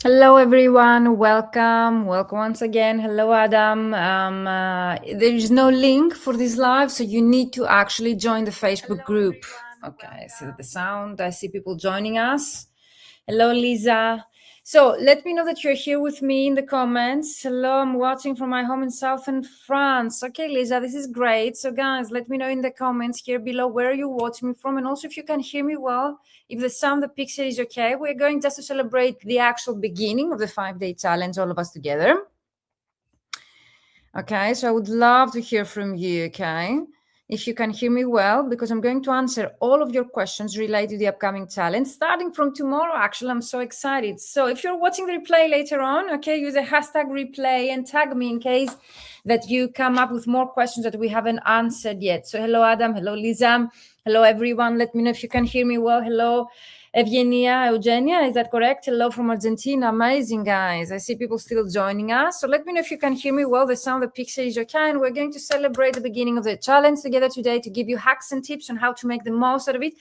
Hello, everyone. Welcome. Welcome once again. Hello, Adam. There is no link for this live, so you need to actually join the Facebook group. Okay, I see the sound. I see people joining us. Hello, Lisa. So let me know that you're here with me in the comments. Hello, I'm watching from my home in southern France. Okay, Lisa, this is great. So guys, let me know in the comments here below where you're watching me from, and also if you can hear me well. If the sound, the picture is okay, we're going just to celebrate the actual beginning of the 5-day challenge, all of us together. Okay, so I would love to hear from you, okay? If you can hear me well, because I'm going to answer all of your questions related to the upcoming challenge, starting from tomorrow. Actually, I'm so excited. So if you're watching the replay later on, okay, use the hashtag replay and tag me in case that you come up with more questions that we haven't answered yet. So hello, Adam. Hello, Lisa. Hello, everyone. Let me know if you can hear me well. Hello, Eugenia, is that correct? Hello from Argentina. Amazing, guys. I see people still joining us. So let me know if you can hear me well. The sound, the picture is okay. And we're going to celebrate the beginning of the challenge together today to give you hacks and tips on how to make the most out of it.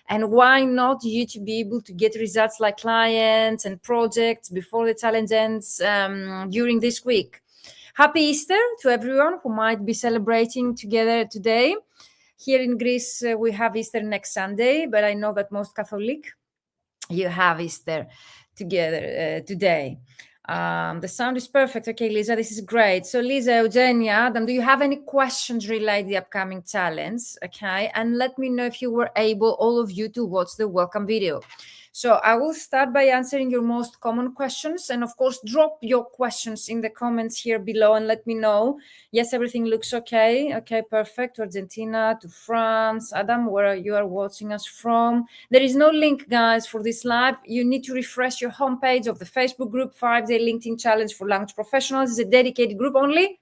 And why not you to be able to get results like clients and projects before the challenge ends during this week. Happy Easter to everyone who might be celebrating together today. Here in Greece, we have Easter next Sunday, but I know that most Catholic, you have Easter together today. The sound is perfect. Okay, Lisa, this is great. So Lisa, Eugenia, Adam, do you have any questions related to the upcoming challenge? Okay, and let me know if you were able, all of you, to watch the welcome video. So I will start by answering your most common questions. And of course, drop your questions in the comments here below and let me know. Yes, everything looks okay. Okay, perfect. To Argentina, to France. Adam, where you are watching us from. There is no link, guys, for this live. You need to refresh your homepage of the Facebook group, 5-Day LinkedIn Challenge for Language Professionals. It's a dedicated group only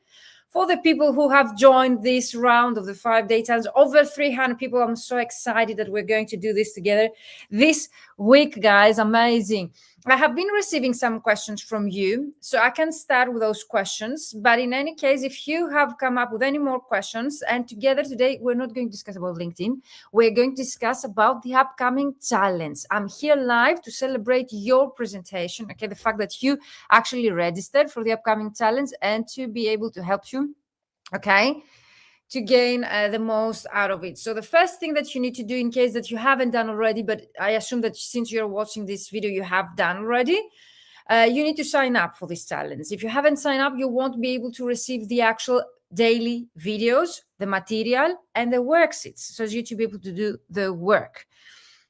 for the people who have joined this round of the 5-day challenge. Over 300 people. I'm so excited that we're going to do this together this week, guys. Amazing. I have been receiving some questions from you, so I can start with those questions. But in any case, if you have come up with any more questions, and together today, we're not going to discuss about LinkedIn. We're going to discuss about the upcoming challenge. I'm here live to celebrate your presentation, okay, the fact that you actually registered for the upcoming challenge and to be able to help you, okay, to gain the most out of it. So the first thing that you need to do, in case that you haven't done already, but I assume that since you're watching this video, you have done already, you need to sign up for this challenge. If you haven't signed up, you won't be able to receive the actual daily videos, the material, and the worksheets, so as you to be able to do the work.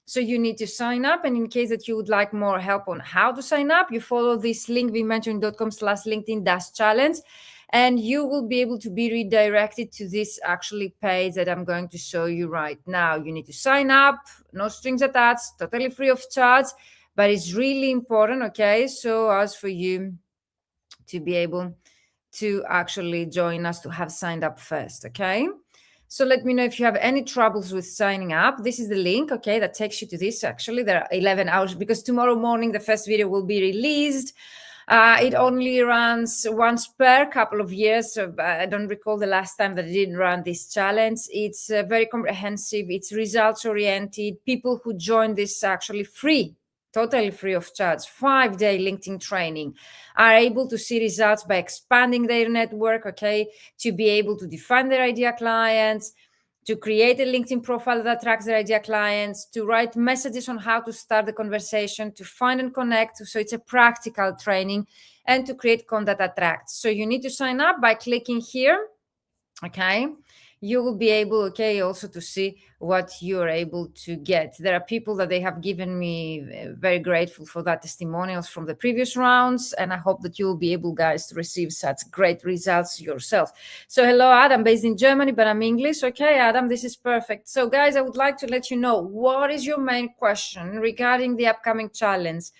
So you need to sign up. And in case that you would like more help on how to sign up, you follow this link, bementoring.com/LinkedIn-challenge, and you will be able to be redirected to this actually page that I'm going to show you right now. You need to sign up, no strings attached, totally free of charge, but it's really important, okay? So as for you to be able to actually join us, to have signed up first, okay? So let me know if you have any troubles with signing up. This is the link, okay, that takes you to this. Actually, there are 11 hours because tomorrow morning the first video will be released. It only runs once per couple of years. So I don't recall the last time that I didn't run this challenge. It's very comprehensive. It's results oriented. People who join this actually free, totally free of charge, 5-day LinkedIn training, are able to see results by expanding their network, okay, to be able to define their idea clients, to create a LinkedIn profile that attracts their idea clients, to write messages on how to start the conversation, to find and connect. So it's a practical training, and to create content that attracts. So you need to sign up by clicking here, okay? You will be able, okay, also to see what you're able to get. There are people that they have given me, very grateful for that, testimonials from the previous rounds, and I hope that you will be able, guys, to receive such great results yourself. So hello, Adam, based in Germany, but I'm English. Okay, Adam, this is perfect. So guys, I would like to let you know, what is your main question regarding the upcoming challenge?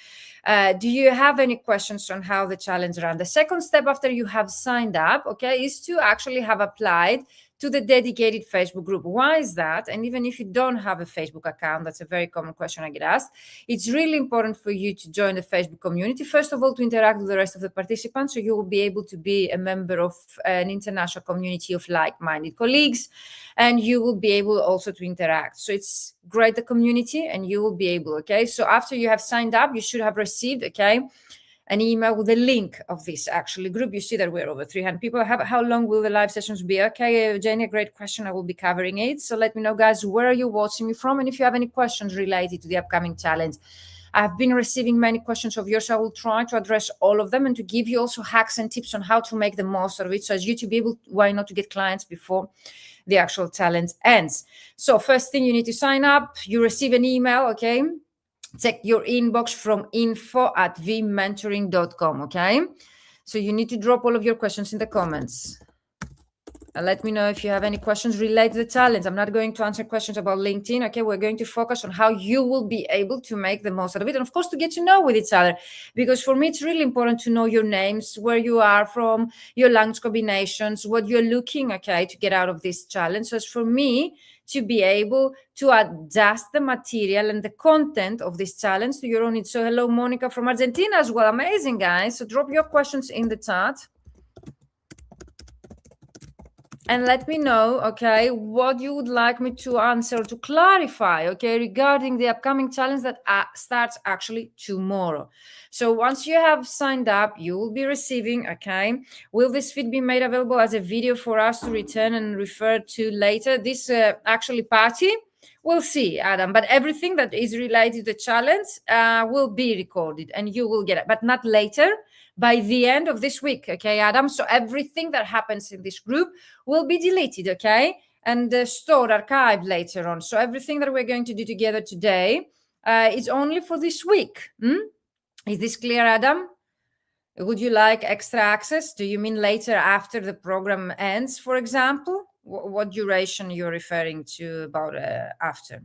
Do you have any questions on how the challenge runs? The second step after you have signed up, okay, is to actually have applied to the dedicated Facebook group. Why is that? And even if you don't have a Facebook account, that's a very common question I get asked. It's really important for you to join the Facebook community. First of all, to interact with the rest of the participants, so you will be able to be a member of an international community of like-minded colleagues, and you will be able also to interact. So it's great, the community, and you will be able, okay? So after you have signed up, you should have received, okay, an email with a link of this actually group. You see that we're over 300 people. How long will the live sessions be? Okay, Eugenia, great question. I will be covering it. So let me know, guys, where are you watching me from? And if you have any questions related to the upcoming challenge. I've been receiving many questions of yours. I will try to address all of them and to give you also hacks and tips on how to make the most of it. So as you to be able, why not to get clients before the actual challenge ends. So first thing, you need to sign up. You receive an email, okay? Check your inbox from info@vmentoring.com, okay? So you need to drop all of your questions in the comments. Let me know if you have any questions related to the challenge. I'm not going to answer questions about LinkedIn, okay? We're going to focus on how you will be able to make the most out of it. And of course, to get to know with each other. Because for me, it's really important to know your names, where you are from, your language combinations, what you're looking, okay, to get out of this challenge. So as for me, to be able to adjust the material and the content of this challenge to your own needs. So hello, Monica from Argentina as well. Amazing, guys. So drop your questions in the chat. And let me know, okay, what you would like me to answer, to clarify, okay, regarding the upcoming challenge that starts actually tomorrow. So once you have signed up, you will be receiving, okay, will this feed be made available as a video for us to return and refer to later? This actually party, we'll see, Adam, but everything that is related to the challenge will be recorded and you will get it, but not later, by the end of this week, okay, Adam? So everything that happens in this group will be deleted, okay, and stored, archived later on. So everything that we're going to do together today is only for this week. Is this clear, Adam? Would you like extra access? Do you mean later after the program ends, for example? What duration you're referring to about after?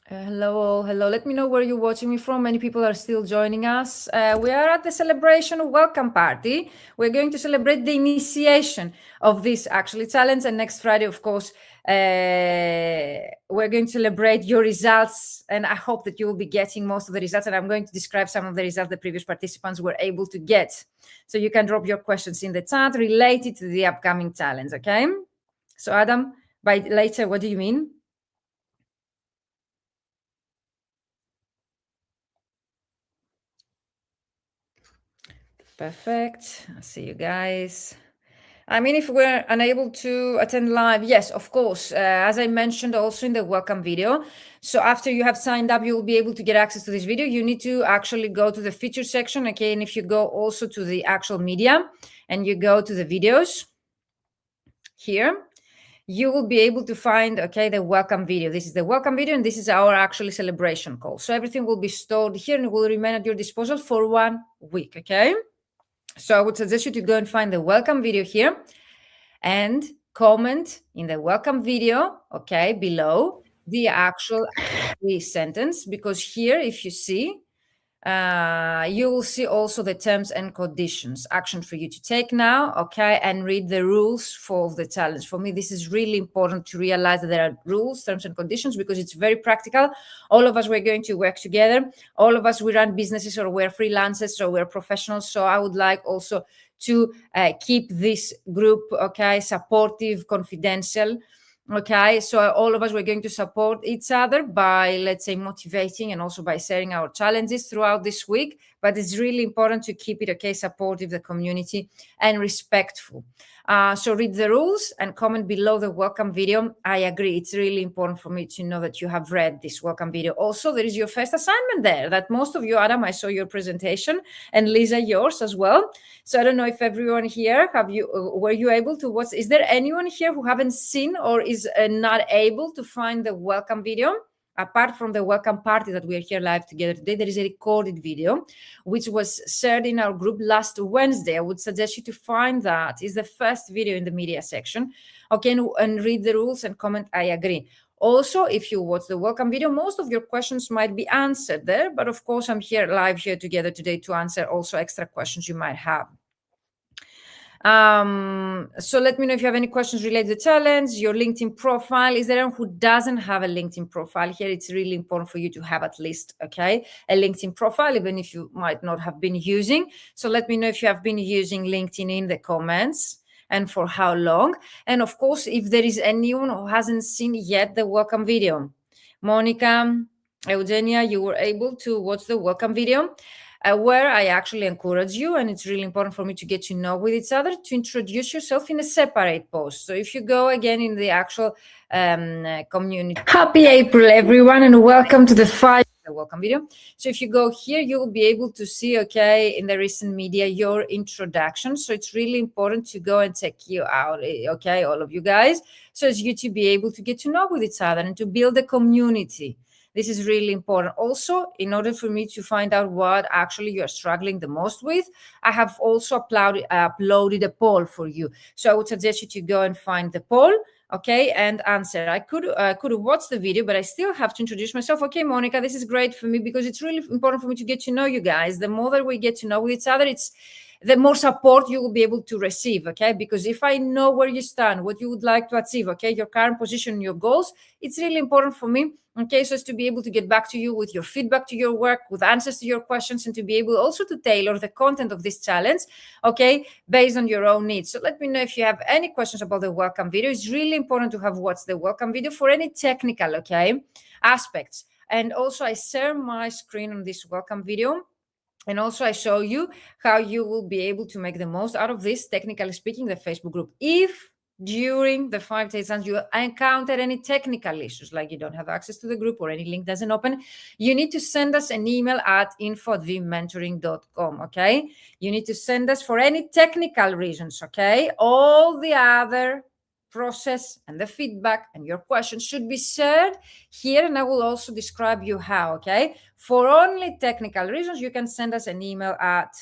Hello. Let me know where you're watching me from. Many people are still joining us. We are at the celebration welcome party. We're going to celebrate the initiation of this actually challenge. And next Friday, of course, we're going to celebrate your results. And I hope that you will be getting most of the results. And I'm going to describe some of the results the previous participants were able to get. So you can drop your questions in the chat related to the upcoming challenge, okay? So Adam, by later, what do you mean? Perfect. I'll see you guys. I mean, if we're unable to attend live, yes, of course. As I mentioned also in the welcome video. So after you have signed up, you will be able to get access to this video. You need to actually go to the feature section, okay? And if you go also to the actual media and you go to the videos here, you will be able to find, okay, the welcome video. This is the welcome video and this is our actually celebration call. So everything will be stored here and will remain at your disposal for 1 week, okay? So I would suggest you to go and find the welcome video here and comment in the welcome video, okay, below the actual sentence, because here, if you see, you will see also the terms and conditions, action for you to take now, okay, and read the rules for the challenge. For me, this is really important to realize that there are rules, terms and conditions, because it's very practical. All of us, we're going to work together. All of us, we run businesses or we're freelancers or we're professionals. So I would like also to keep this group, okay, supportive, confidential. Okay, so all of us, we're going to support each other by, let's say, motivating and also by sharing our challenges throughout this week. But it's really important to keep it, okay, supportive, the community, and respectful. So read the rules and comment below the welcome video. I agree. It's really important for me to know that you have read this welcome video. Also, there is your first assignment there that most of you, Adam, I saw your presentation, and Lisa, yours as well. So I don't know if everyone here, were you able to watch? Is there anyone here who haven't seen or is not able to find the welcome video? Apart from the welcome party that we are here live together today, there is a recorded video which was shared in our group last Wednesday. I would suggest you to find that. It's the first video in the media section. Okay, and read the rules and comment, I agree. Also, if you watch the welcome video, most of your questions might be answered there. But of course, I'm here live here together today to answer also extra questions you might have. So let me know if you have any questions related to the challenge, your LinkedIn profile. Is there anyone who doesn't have a LinkedIn profile here? It's really important for you to have at least, okay, a LinkedIn profile, even if you might not have been using. So let me know if you have been using LinkedIn in the comments. and for how long. And of course, if there is anyone who hasn't seen yet the welcome video, Monica, Eugenia, you were able to watch the welcome video where I actually encourage you, and it's really important for me to get to know with each other, to introduce yourself in a separate post. So if you go again in the actual community, happy April, everyone, and welcome to the welcome video. So if you go here, you will be able to see, okay, in the recent media, your introduction. So it's really important to go and check you out, okay, all of you guys, so as you to be able to get to know with each other and to build a community. This is really important. Also, in order for me to find out what actually you're struggling the most with, I have also uploaded a poll for you. So I would suggest you to go and find the poll, okay, and answer. I could watch the video, but I still have to introduce myself. Okay, Monica, this is great for me because it's really important for me to get to know you guys. The more that we get to know with each other, the more support you will be able to receive, okay? Because if I know where you stand, what you would like to achieve, okay, your current position, your goals, it's really important for me, okay, so as to be able to get back to you with your feedback to your work, with answers to your questions, and to be able also to tailor the content of this challenge, okay, based on your own needs. So let me know if you have any questions about the welcome video. It's really important to have watched the welcome video for any technical, okay, aspects. And also I share my screen on this welcome video. And also I show you how you will be able to make the most out of this, technically speaking, the Facebook group. If during the 5 days and you encounter any technical issues, like you don't have access to the group or any link doesn't open, you need to send us an email at info@vmentoring.com, okay? You need to send us for any technical reasons, okay? All the other process and the feedback and your questions should be shared here, and I will also describe you how, okay? For only technical reasons, you can send us an email at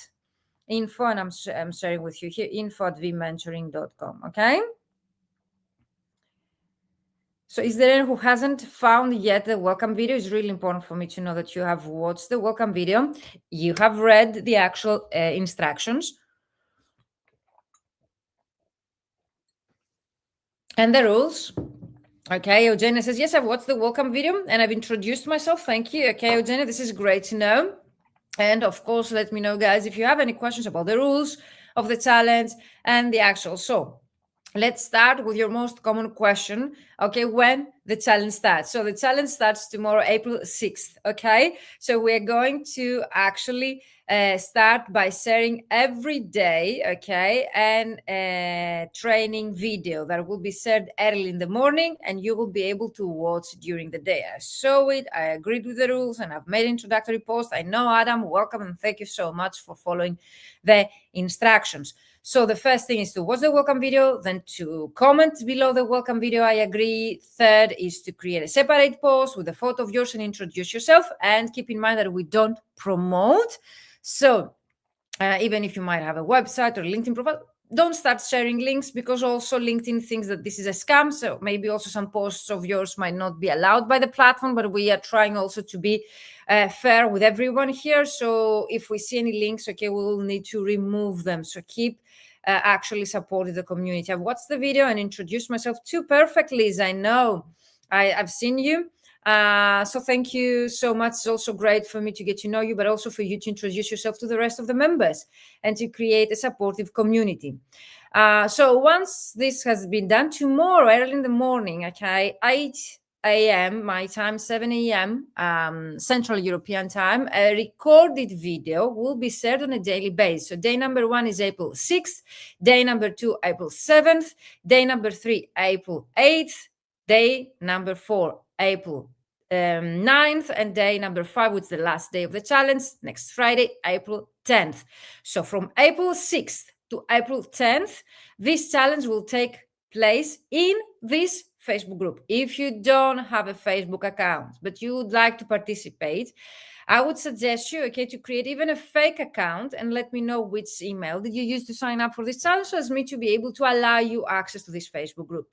info, and I'm sharing with you here, info@vmentoring.com, okay? So is there anyone who hasn't found yet the welcome video? It's really important for me to know that you have watched the welcome video, you have read the actual instructions and the rules. Okay, Eugenia says, yes, I've watched the welcome video and I've introduced myself. Thank you. Okay, Eugenia, this is great to know. And of course, let me know, guys, if you have any questions about the rules of the challenge and the actual. So let's start with your most common question. Okay, when the challenge starts. So the challenge starts tomorrow, April 6th. Okay, so we're going to actually start by sharing every day, okay, and training video that will be shared early in the morning, and you will be able to watch during the day. I saw it, I agreed with the rules, and I've made an introductory post. I know, Adam, welcome, and thank you so much for following the instructions. So the first thing is to watch the welcome video, then to comment below the welcome video, I agree. Third is to create a separate post with a photo of yours and introduce yourself. And keep in mind that we don't promote. So even if you might have a website or LinkedIn profile, don't start sharing links, because also LinkedIn thinks that this is a scam. So maybe also some posts of yours might not be allowed by the platform, but we are trying also to be fair with everyone here. So if we see any links, okay, we will need to remove them. So keep actually supporting the community. I've watched the video and introduced myself too perfectly, Liz. I know I've seen you. So thank you so much. It's also great for me to get to know you, but also for you to introduce yourself to the rest of the members and to create a supportive community. So once this has been done, tomorrow, early in the morning, okay, 8 a.m. my time, 7 a.m. Central European time, a recorded video will be shared on a daily basis. So day number 1 is April 6th, day number 2, April 7th, day number 3, April 8th, day number 4, April 9th, and day number 5, which is the last day of the challenge, next Friday, April 10th. So from April 6th to April 10th, this challenge will take place in this Facebook group. If you don't have a Facebook account, but you would like to participate, I would suggest you, okay, to create even a fake account and let me know which email did you use to sign up for this challenge, so as me to be able to allow you access to this Facebook group.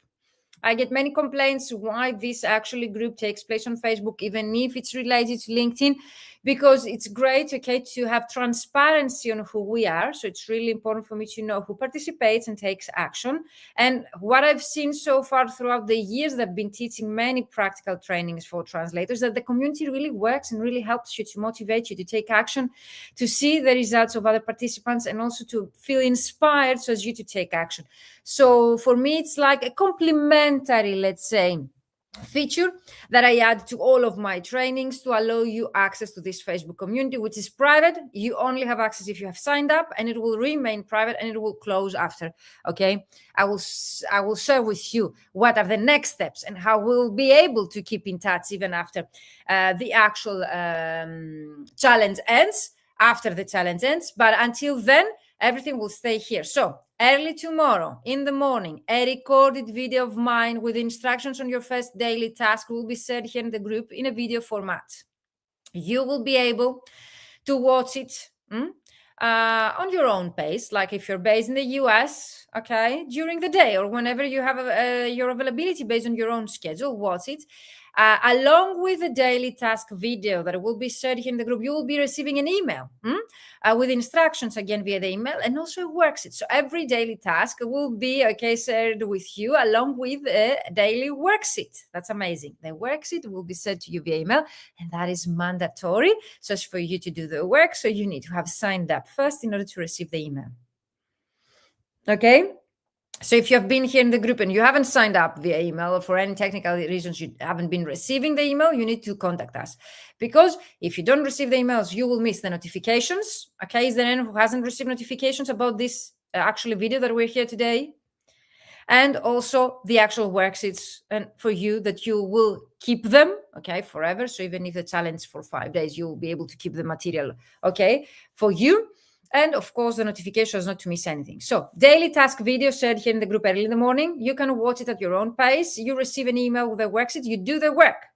I get many complaints why this actually group takes place on Facebook, even if it's related to LinkedIn, because it's great, okay, to have transparency on who we are. So it's really important for me to know who participates and takes action. And what I've seen so far throughout the years that I've been teaching many practical trainings for translators, that the community really works and really helps you to motivate you to take action, to see the results of other participants, and also to feel inspired so as you to take action. So for me, it's like a complementary, let's say, feature that I add to all of my trainings to allow you access to this Facebook community, which is private. You only have access if you have signed up, and it will remain private and it will close after. Okay, I will share with you what are the next steps and how we'll be able to keep in touch even after the actual challenge ends. After the challenge ends, but until then, everything will stay here. So early tomorrow in the morning, a recorded video of mine with instructions on your first daily task will be shared here in the group in a video format. You will be able to watch it on your own pace, like if you're based in the US, okay, during the day or whenever you have your availability based on your own schedule, watch it. Along with the daily task video that will be shared here in the group, you will be receiving an email with instructions again via the email, and also a worksheet. So every daily task will be shared with you along with a daily worksheet. That's amazing. The worksheet will be sent to you via email, and that is mandatory. So as for you to do the work, so you need to have signed up first in order to receive the email. Okay. So if you have been here in the group and you haven't signed up via email, or for any technical reasons you haven't been receiving the email, you need to contact us. Because if you don't receive the emails, you will miss the notifications. Okay, is there anyone who hasn't received notifications about this actual video that we're here today? And also the actual worksheets, and for you that you will keep them, okay, forever. So even if the challenge for 5 days, you will be able to keep the material, okay, for you. And of course, the notification is not to miss anything. So daily task video shared here in the group early in the morning. You can watch it at your own pace. You receive an email with a worksheet. You do the work.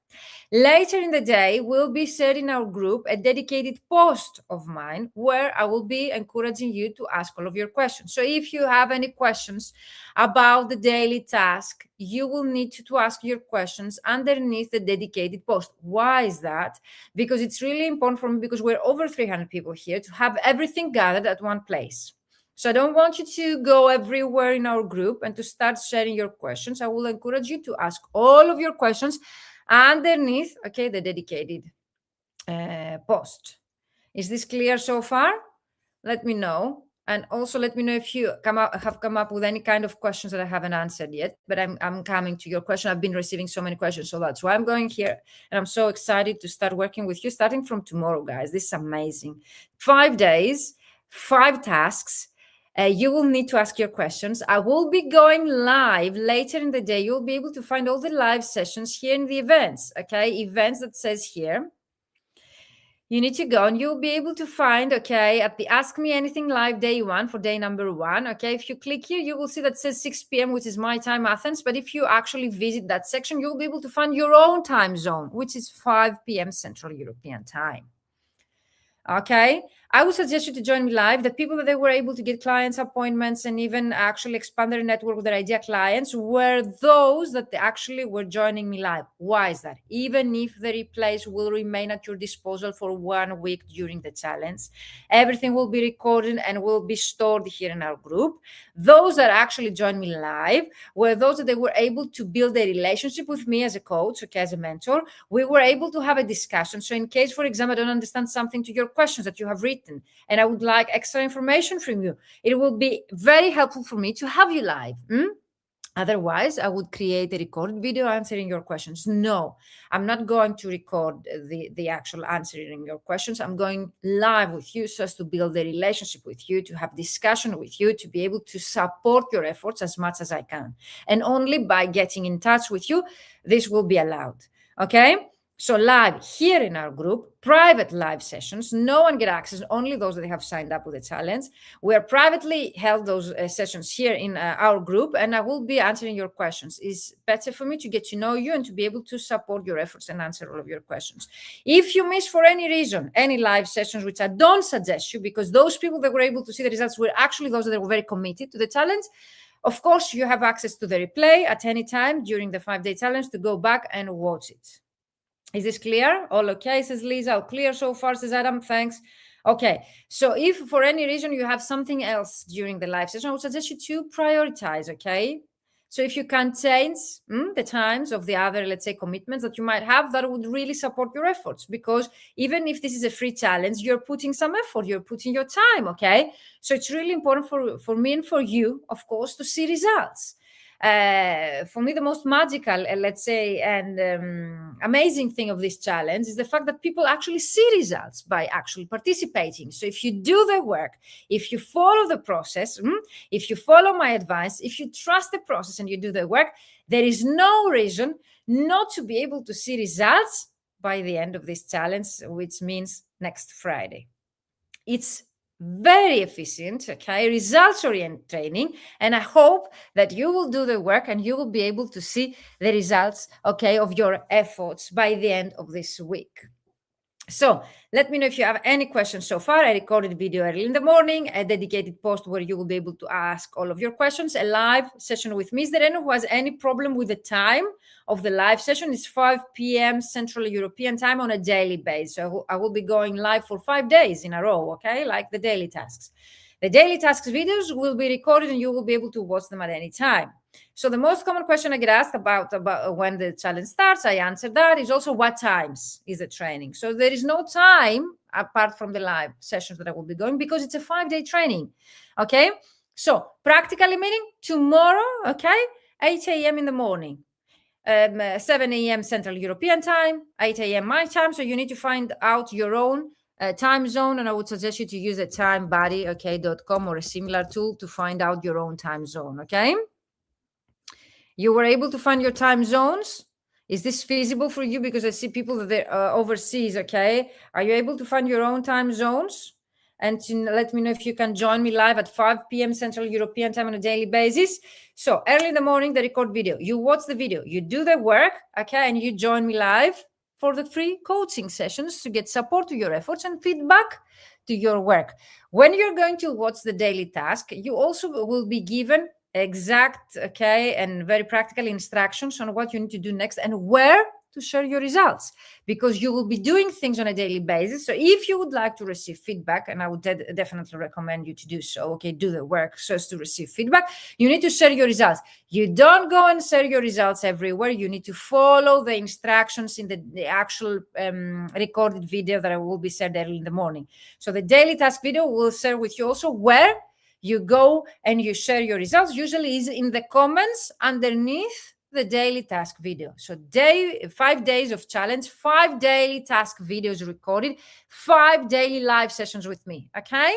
Later in the day, we'll be sharing in our group a dedicated post of mine where I will be encouraging you to ask all of your questions. So if you have any questions about the daily task, you will need to ask your questions underneath the dedicated post. Why is that? Because it's really important for me, because we're over 300 people here, to have everything gathered at one place. So I don't want you to go everywhere in our group and to start sharing your questions. I will encourage you to ask all of your questions underneath, okay, the dedicated post. Is this clear so far? Let me know. And also let me know if you have come up with any kind of questions that I haven't answered yet, but I'm coming to your question. I've been receiving so many questions, so that's why I'm going here. And I'm so excited to start working with you starting from tomorrow, guys. This is amazing. 5 days, 5 tasks. You will need to ask your questions. I will be going live later in the day. You'll be able to find all the live sessions here in the events, okay? Events that says here. You need to go and you'll be able to find, okay, at the Ask Me Anything live day 1 for day number 1, okay? If you click here, you will see that says 6 p.m., which is my time, Athens. But if you actually visit that section, you'll be able to find your own time zone, which is 5 p.m. Central European time. Okay, I would suggest you to join me live. The people that they were able to get clients appointments and even actually expand their network with their idea clients were those that they actually were joining me live. Why is that? Even if the replays will remain at your disposal for 1 week during the challenge, everything will be recorded and will be stored here in our group. Those that actually joined me live were those that they were able to build a relationship with me as a coach, okay, as a mentor. We were able to have a discussion. So in case, for example, I don't understand something to your questions that you have written and I would like extra information from you, it will be very helpful for me to have you live. Otherwise, I would create a recorded video answering your questions. No, I'm not going to record the actual answering your questions. I'm going live with you so as to build a relationship with you, to have discussion with you, to be able to support your efforts as much as I can. And only by getting in touch with you, this will be allowed. Okay? So live here in our group, private live sessions, no one get access, only those that have signed up with the challenge. We are privately held those sessions here in our group, and I will be answering your questions. It's better for me to get to know you and to be able to support your efforts and answer all of your questions. If you miss for any reason any live sessions, which I don't suggest you, because those people that were able to see the results were actually those that were very committed to the challenge, Of course, you have access to the replay at any time during the 5-day challenge to go back and watch it. Is this clear? All okay, says Lisa. All clear so far, says Adam. Thanks. Okay, so if for any reason you have something else during the live session, I would suggest you to prioritize, okay? So if you can change the times of the other, let's say, commitments that you might have, that would really support your efforts, because even if this is a free challenge, you're putting some effort, you're putting your time, okay? So it's really important for me and for you, of course, to see results. For me, the most magical, let's say, and amazing thing of this challenge is the fact that people actually see results by actually participating. So if you do the work, if you follow the process, if you follow my advice, if you trust the process and you do the work, there is no reason not to be able to see results by the end of this challenge, which means next Friday. It's very efficient, okay, results-oriented training, and I hope that you will do the work and you will be able to see the results, okay, of your efforts by the end of this week. So let me know if you have any questions so far. I recorded a video early in the morning, a dedicated post where you will be able to ask all of your questions, a live session with me. Is there anyone who has any problem with the time of the live session? It's 5 p.m. Central European time on a daily basis. So I will be going live for 5 days in a row, okay, like the daily tasks. The daily tasks videos will be recorded and you will be able to watch them at any time. So the most common question I get asked about when the challenge starts, I answer that, is also what times is the training. So there is no time apart from the live sessions that I will be going, because it's a 5-day training, okay? So practically meaning tomorrow, okay, 8 a.m. in the morning, 7 a.m. Central European time, 8 a.m. my time. So you need to find out your own time zone, and I would suggest you to use a TimeBuddy, okay, .com or a similar tool to find out your own time zone, okay? You were able to find your time zones? Is this feasible for you? Because I see people that they're overseas, okay? Are you able to find your own time zones? And to let me know if you can join me live at 5 p.m. Central European time on a daily basis. So early in the morning, the record video. You watch the video, you do the work, okay? And you join me live for the free coaching sessions to get support to your efforts and feedback to your work. When you're going to watch the daily task, you also will be given exact, okay, and very practical instructions on what you need to do next and where to share your results, because you will be doing things on a daily basis. So if you would like to receive feedback, and I would definitely recommend you to do so, okay, do the work so as to receive feedback, you need to share your results. You don't go and share your results everywhere. You need to follow the instructions in the actual recorded video that I will be shared early in the morning. So the daily task video will share with you also where you go and you share your results. Usually is in the comments underneath the daily task video. So 5 days of challenge, 5 daily task videos recorded, 5 daily live sessions with me. Okay,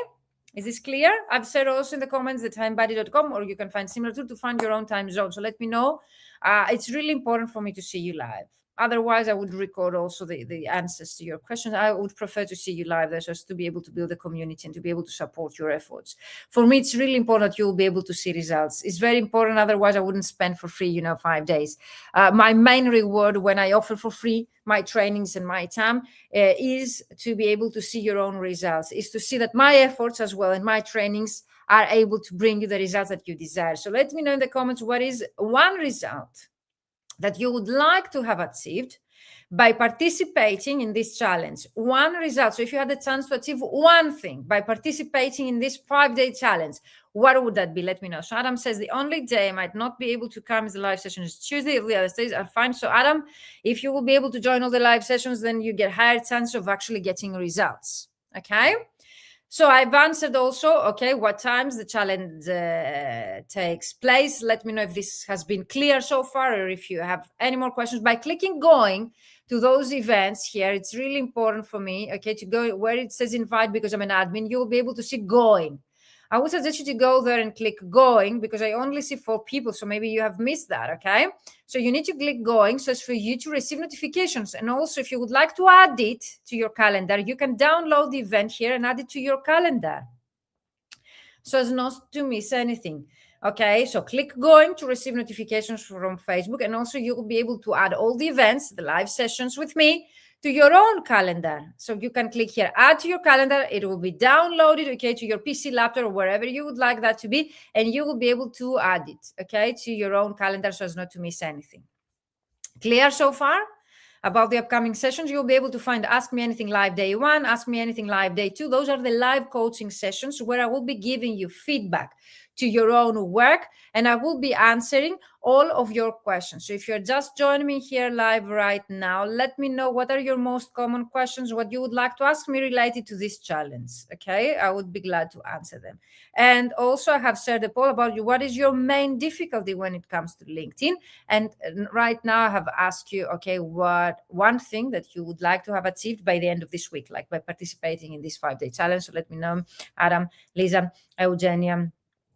is this clear? I've said also in the comments the timebuddy.com, or you can find similar tool to find your own time zone. So let me know. It's really important for me to see you live. Otherwise, I would record also the answers to your questions. I would prefer to see you live there, so as to be able to build a community and to be able to support your efforts. For me, it's really important that you'll be able to see results. It's very important. Otherwise, I wouldn't spend for free, 5 days. My main reward when I offer for free my trainings and my time is to be able to see your own results, is to see that my efforts as well and my trainings are able to bring you the results that you desire. So let me know in the comments what is one result that you would like to have achieved by participating in this challenge. One result. So if you had the chance to achieve one thing by participating in this 5-day challenge, what would that be? Let me know. So Adam says the only day I might not be able to come is the live session is Tuesday. The other days are fine. So Adam, if you will be able to join all the live sessions, then you get higher chance of actually getting results. Okay. So I've answered also, okay, what times the challenge takes place. Let me know if this has been clear so far, or if you have any more questions. By clicking going to those events here, it's really important for me, okay, to go where it says invite, because I'm an admin, you'll be able to see going. I would suggest you to go there and click going, because I only see 4 people. So maybe you have missed that, okay? So you need to click going so as for you to receive notifications. And also, if you would like to add it to your calendar, you can download the event here and add it to your calendar so as not to miss anything. Okay, so click going to receive notifications from Facebook. And also you will be able to add all the events, the live sessions with me, to your own calendar. So you can click here, add to your calendar. It will be downloaded, okay, to your PC, laptop, or wherever you would like that to be, and you will be able to add it, okay, to your own calendar so as not to miss anything. Clear so far? About the upcoming sessions, you'll be able to find Ask Me Anything Live Day 1, Ask Me Anything Live Day 2. Those are the live coaching sessions where I will be giving you feedback to your own work, and I will be answering all of your questions. So if you're just joining me here live right now, let me know what are your most common questions, what you would like to ask me related to this challenge, okay? I would be glad to answer them. And also I have shared a poll about you. What is your main difficulty when it comes to LinkedIn? And right now I have asked you, okay, what one thing that you would like to have achieved by the end of this week, like by participating in this 5-day challenge. So let me know. Adam, Lisa, Eugenia,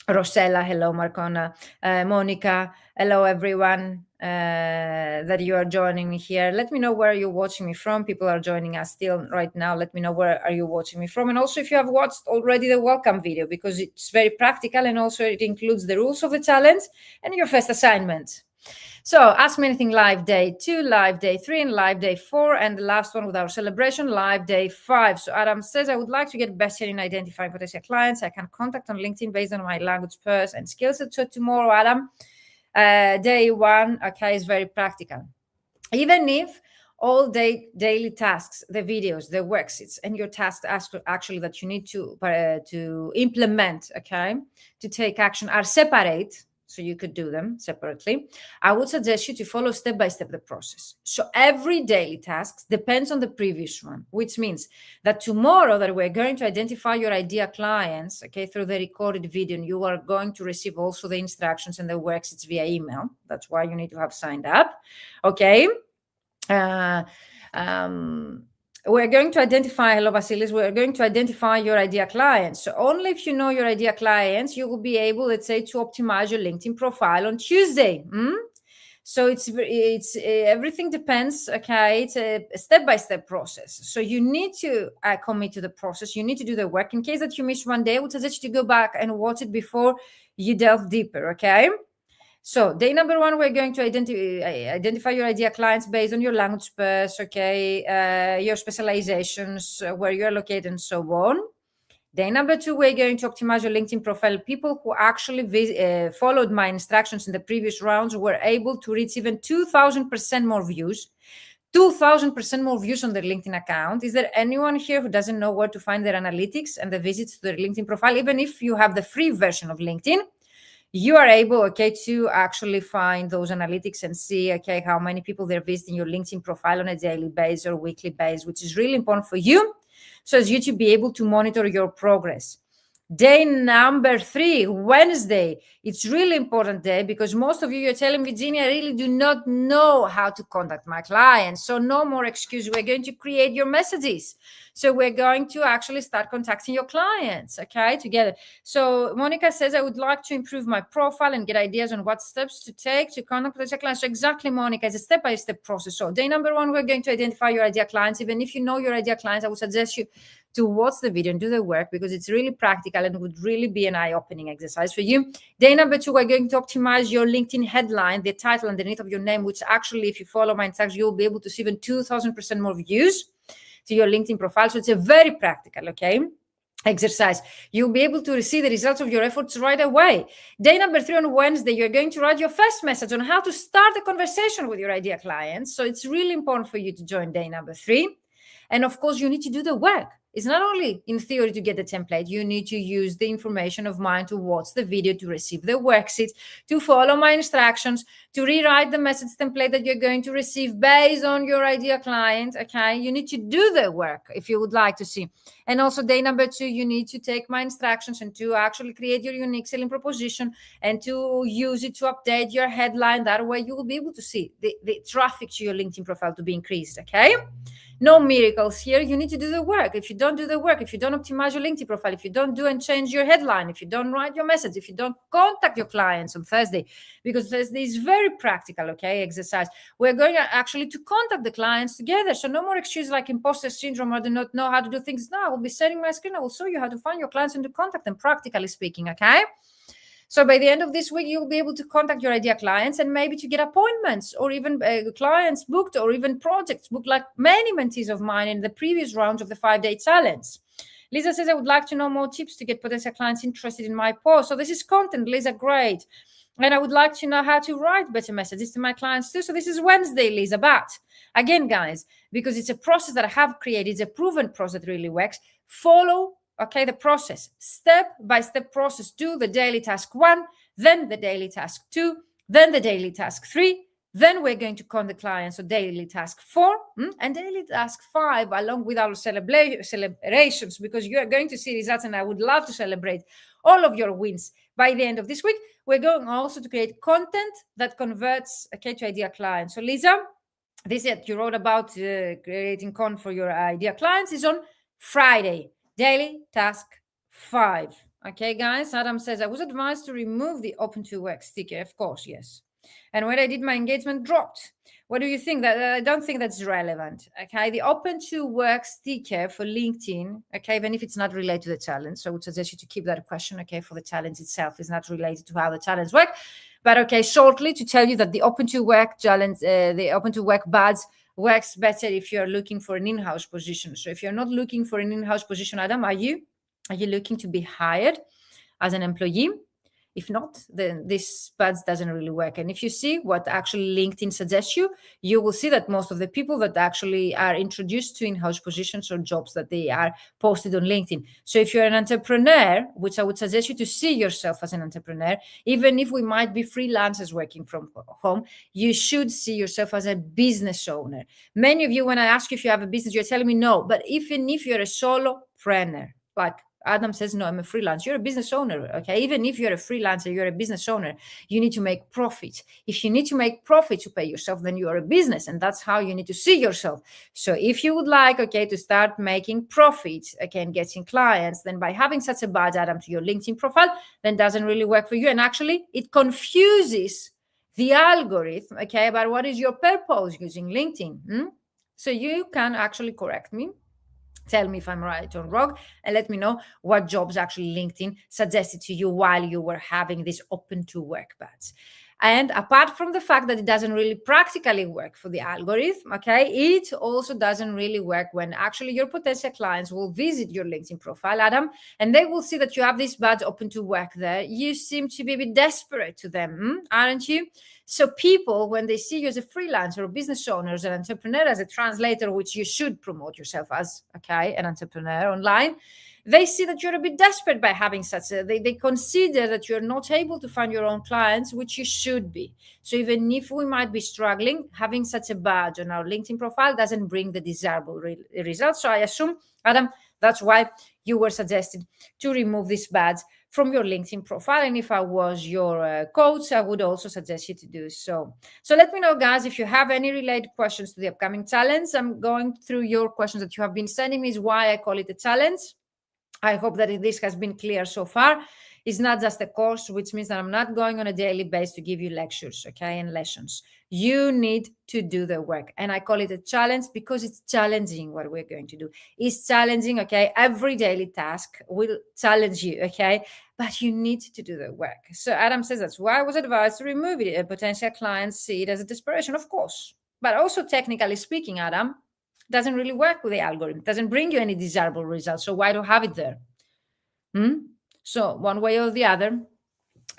Rosella, hello, Marcona, Monica, hello, everyone that you are joining me here. Let me know where you're watching me from. People are joining us still right now. Let me know where are you watching me from. And also if you have watched already the welcome video, because it's very practical and also it includes the rules of the challenge and your first assignment. So Ask Me Anything Live Day 2, Live Day 3, and Live Day 4, and the last one with our celebration, Live Day 5. So Adam says, I would like to get better in identifying potential clients I can contact on LinkedIn based on my language pairs and skill set. So tomorrow, Adam, day 1, okay, is very practical. Even if all day daily tasks, the videos, the worksheets, and your tasks actually that you need to implement, okay, to take action are separate, so you could do them separately, I would suggest you to follow step-by-step the process. So every daily task depends on the previous one, which means that tomorrow that we're going to identify your ideal clients, okay, through the recorded video, and you are going to receive also the instructions and the worksheets via email. That's why you need to have signed up, okay? We're going to identify, hello Vasilis, we're going to identify your ideal clients. So only if you know your ideal clients, you will be able, let's say, to optimize your LinkedIn profile on Tuesday. So it's everything depends, okay? It's a step-by-step process. So you need to commit to the process. You need to do the work. In case that you miss one day, I would suggest you to go back and watch it before you delve deeper, okay? So day number 1, we're going to identify your ideal clients based on your language pairs, okay, your specializations, where you're located, and so on. Day number 2, we're going to optimize your LinkedIn profile. People who actually followed my instructions in the previous rounds were able to reach even 2,000% more views. 2,000% more views on their LinkedIn account. Is there anyone here who doesn't know where to find their analytics and the visits to their LinkedIn profile? Even if you have the free version of LinkedIn, you are able, okay, to actually find those analytics and see, okay, how many people they're visiting your LinkedIn profile on a daily basis or weekly basis, which is really important for you, so as you to be able to monitor your progress. Day number 3, Wednesday. It's really important day because most of you are telling Virginia, I really do not know how to contact my clients. So no more excuse. We're going to create your messages. So we're going to actually start contacting your clients, okay, together. So Monica says, I would like to improve my profile and get ideas on what steps to take to contact potential clients. So exactly, Monica, it's a step-by-step process. So day number 1, we're going to identify your ideal clients. Even if you know your ideal clients, I would suggest you to watch the video and do the work because it's really practical and would really be an eye-opening exercise for you. Day number 2, we're going to optimize your LinkedIn headline, the title underneath of your name, which actually, if you follow my instructions, you'll be able to see even 2,000% more views to your LinkedIn profile. So it's a very practical, okay, exercise. You'll be able to receive the results of your efforts right away. Day number 3 on Wednesday, you're going to write your first message on how to start a conversation with your ideal clients. So it's really important for you to join day number 3. And of course, you need to do the work. It's not only in theory to get the template, you need to use the information of mine to watch the video, to receive the worksheet, to follow my instructions, to rewrite the message template that you're going to receive based on your ideal client, okay? You need to do the work if you would like to see. And also day number 2, you need to take my instructions and to actually create your unique selling proposition and to use it to update your headline. That way you will be able to see the traffic to your LinkedIn profile to be increased, okay? No miracles here. You need to do the work. If you don't do the work, if you don't optimize your LinkedIn profile, if you don't do and change your headline, if you don't write your message, if you don't contact your clients on Thursday, because Thursday is very practical, okay, exercise. We're going actually to contact the clients together. So no more excuses like imposter syndrome or do not know how to do things. No, I will be sharing my screen. I will show you how to find your clients and to contact them, practically speaking, okay? So by the end of this week, you'll be able to contact your idea clients and maybe to get appointments or even clients booked or even projects booked, like many mentees of mine in the previous rounds of the 5-day challenge. Lisa says, I would like to know more tips to get potential clients interested in my post. So this is content, Lisa, great. And I would like to know how to write better messages to my clients too. So this is Wednesday, Lisa. But again, guys, because it's a process that I have created, it's a proven process that really works, follow the process, step-by-step process. Do the daily task 1, then the daily task 2, then the daily task 3, then we're going to contact clients on daily task 4 and daily task 5, along with our celebrations, because you are going to see results, and I would love to celebrate all of your wins by the end of this week. We're going also to create content that converts to idea clients. So Lisa, this that you wrote about creating content for your idea clients is on Friday. Daily task 5. Okay, guys. Adam says, I was advised to remove the open to work sticker. Of course, yes. And when I did, my engagement dropped. What do you think? That I don't think that's relevant. Okay, the open to work sticker for LinkedIn. Okay, even if it's not related to the challenge, so I would suggest you to keep that question. Okay, for the challenge itself is not related to how the challenge works. But okay, shortly to tell you that the open to work challenge, the open to work badge works better if you're looking for an in-house position. So if you're not looking for an in-house position, Adam, are you looking to be hired as an employee? If not, then this badge doesn't really work. And if you see what actually LinkedIn suggests you will see that most of the people that actually are introduced to in-house positions or jobs that they are posted on LinkedIn. So if you're an entrepreneur, which I would suggest you to see yourself as an entrepreneur, even if we might be freelancers working from home, you should see yourself as a business owner. Many of you, when I ask you if you have a business, you're telling me no. But even if you're a solopreneur, like Adam says, no, I'm a freelancer. You're a business owner, okay? Even if you're a freelancer, you're a business owner. You need to make profit. If you need to make profit to pay yourself, then you're a business, and that's how you need to see yourself. So if you would like, to start making profit, and getting clients, then by having such a badge, Adam, to your LinkedIn profile, then doesn't really work for you. And actually, it confuses the algorithm, about what is your purpose using LinkedIn. So you can actually correct me. Tell me if I'm right or wrong, and let me know what jobs actually LinkedIn suggested to you while you were having this open to work badge. And apart from the fact that it doesn't really practically work for the algorithm, it also doesn't really work when actually your potential clients will visit your LinkedIn profile, Adam, and they will see that you have this badge open to work there. You seem to be a bit desperate to them, aren't you? So people, when they see you as a freelancer or business owner, as an entrepreneur, as a translator, which you should promote yourself as, an entrepreneur online, they see that you're a bit desperate by having such a, they consider that you're not able to find your own clients, which you should be. So even if we might be struggling, having such a badge on our LinkedIn profile doesn't bring the desirable results. So I assume, Adam, that's why you were suggested to remove this badge from your LinkedIn profile. And if I was your coach, I would also suggest you to do so. So let me know, guys, if you have any related questions to the upcoming challenge. I'm going through your questions that you have been sending me, is why I call it a challenge. I hope that this has been clear so far. It's not just a course, which means that I'm not going on a daily basis to give you lectures, and lessons. You need to do the work. And I call it a challenge because it's challenging what we're going to do. It's challenging, Every daily task will challenge you, But you need to do the work. So Adam says that's why I was advised to remove it. Potential clients see it as a desperation, of course. But also technically speaking, Adam, doesn't really work with the algorithm. It doesn't bring you any desirable results. So why do you have it there? So one way or the other,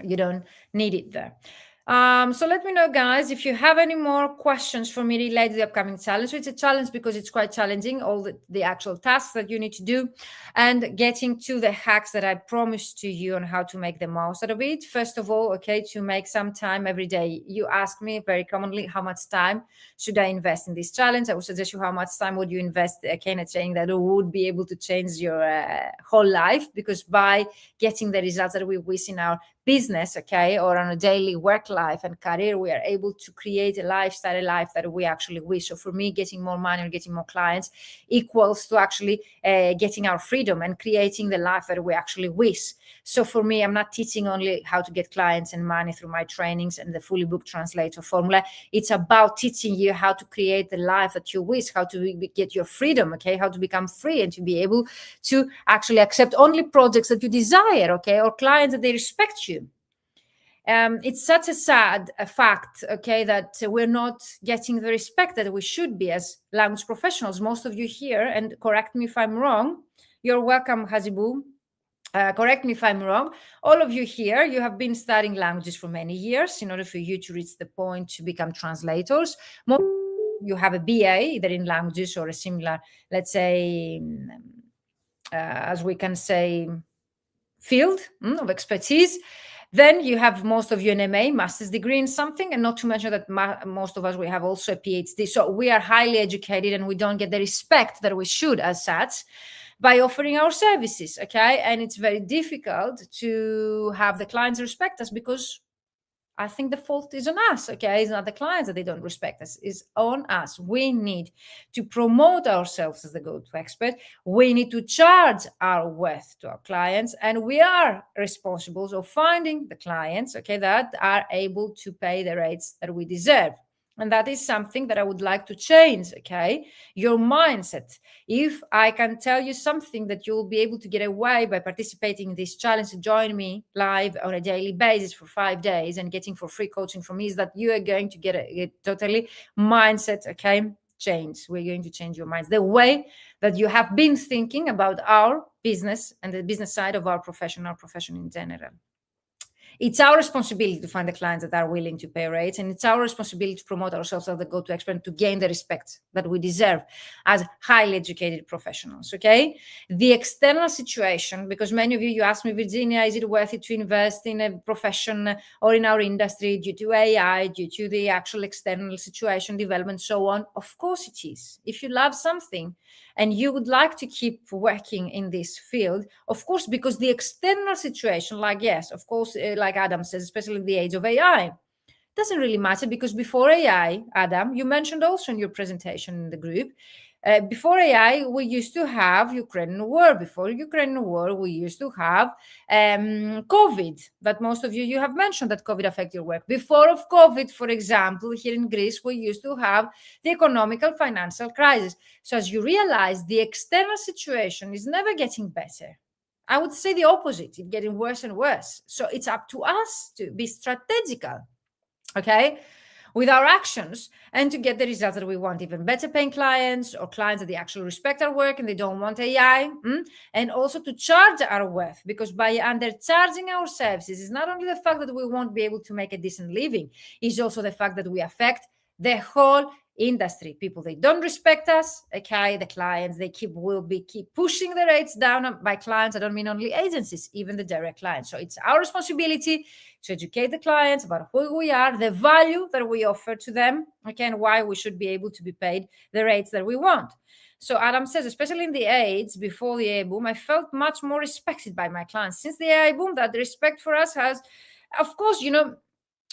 you don't need it there. So let me know, guys, if you have any more questions for me related to the upcoming challenge. So it's a challenge because it's quite challenging, all the actual tasks that you need to do, and getting to the hacks that I promised to you on how to make the most out of it. First of all, to make some time every day. You ask me very commonly, how much time should I invest in this challenge? I would suggest you, how much time would you invest, in saying that it would be able to change your whole life, because by getting the results that we wish in our business, or on a daily work life and career, we are able to create a lifestyle, a life that we actually wish. So for me, getting more money or getting more clients equals to actually getting our freedom and creating the life that we actually wish. So for me, I'm not teaching only how to get clients and money through my trainings and the fully booked translator formula. It's about teaching you how to create the life that you wish, how to get your freedom, how to become free and to be able to actually accept only projects that you desire, or clients that they respect you. It's such a sad fact, okay, that we're not getting the respect that we should be as language professionals. Most of you here, and correct me if I'm wrong, you're welcome, Hazibu. Correct me if I'm wrong. All of you here, you have been studying languages for many years in order for you to reach the point to become translators. You have a BA, either in languages or a similar, let's say, as we can say, field of expertise. Then you have most of you an MA, master's degree in something, and not to mention that most of us, we have also a PhD. So we are highly educated and we don't get the respect that we should as such by offering our services, okay? And it's very difficult to have the clients respect us because I think the fault is on us, okay? It's not the clients that they don't respect us. It's on us. We need to promote ourselves as the go-to expert. We need to charge our worth to our clients, and we are responsible for finding the clients, okay, that are able to pay the rates that we deserve. And that is something that I would like to change, okay? Your mindset. If I can tell you something that you'll be able to get away by participating in this challenge and join me live on a daily basis for 5 days and getting for free coaching from me, is that you are going to get a totally mindset, okay, change. We're going to change your minds. The way that you have been thinking about our business and the business side of our profession in general. It's our responsibility to find the clients that are willing to pay rates, and it's our responsibility to promote ourselves as the go-to expert to gain the respect that we deserve as highly educated professionals, okay? The external situation, because many of you ask me, Virginia, is it worth it to invest in a profession or in our industry due to AI, due to the actual external situation, development, so on? Of course it is. If you love something and you would like to keep working in this field, of course, because the external situation, like, yes, of course, like Adam says, especially in the age of AI, doesn't really matter, because before AI, Adam, you mentioned also in your presentation in the group, before AI, we used to have Ukrainian war. Before Ukrainian war, we used to have COVID, that most of you have mentioned that COVID affected your work. Before of COVID, for example, here in Greece, we used to have the economical financial crisis. So as you realize, the external situation is never getting better. I would say the opposite, it's getting worse and worse. So it's up to us to be strategical, okay, with our actions, and to get the results that we want, even better paying clients, or clients that they actually respect our work and they don't want AI, and also to charge our worth, because by undercharging our services, it's not only the fact that we won't be able to make a decent living, it's also the fact that we affect the whole industry. People, they don't respect us, okay? The clients, they keep pushing the rates down. By clients, I don't mean only agencies, even the direct clients. So it's our responsibility to educate the clients about who we are, the value that we offer to them, okay, and why we should be able to be paid the rates that we want. So Adam says, especially in the age before the AI boom, I felt much more respected by my clients. Since the AI boom, that the respect for us has, of course,